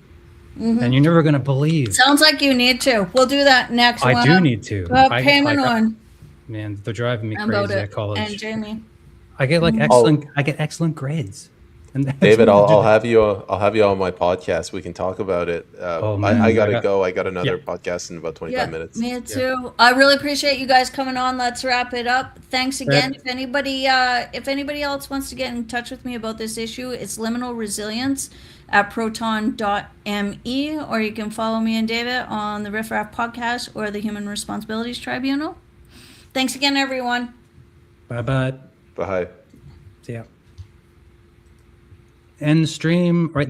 and you're never going to believe. Sounds like you need to. We'll do that next one. I do need to. Payment on Man, they're driving me about crazy at it. college. And Jamie. I get like I get excellent grades. And that's David, what I'll I have you on my podcast. We can talk about it. Oh, man, I gotta I got- go. I got another Yeah. podcast in about 25 minutes. Me too. I really appreciate you guys coming on. Let's wrap it up. Thanks again. If anybody else wants to get in touch with me about this issue, it's liminal resilience at proton.me, or you can follow me and David on the Riff Raff podcast or the Human Responsibilities Tribunal. Thanks again, everyone. Bye. Bye. See ya. End stream right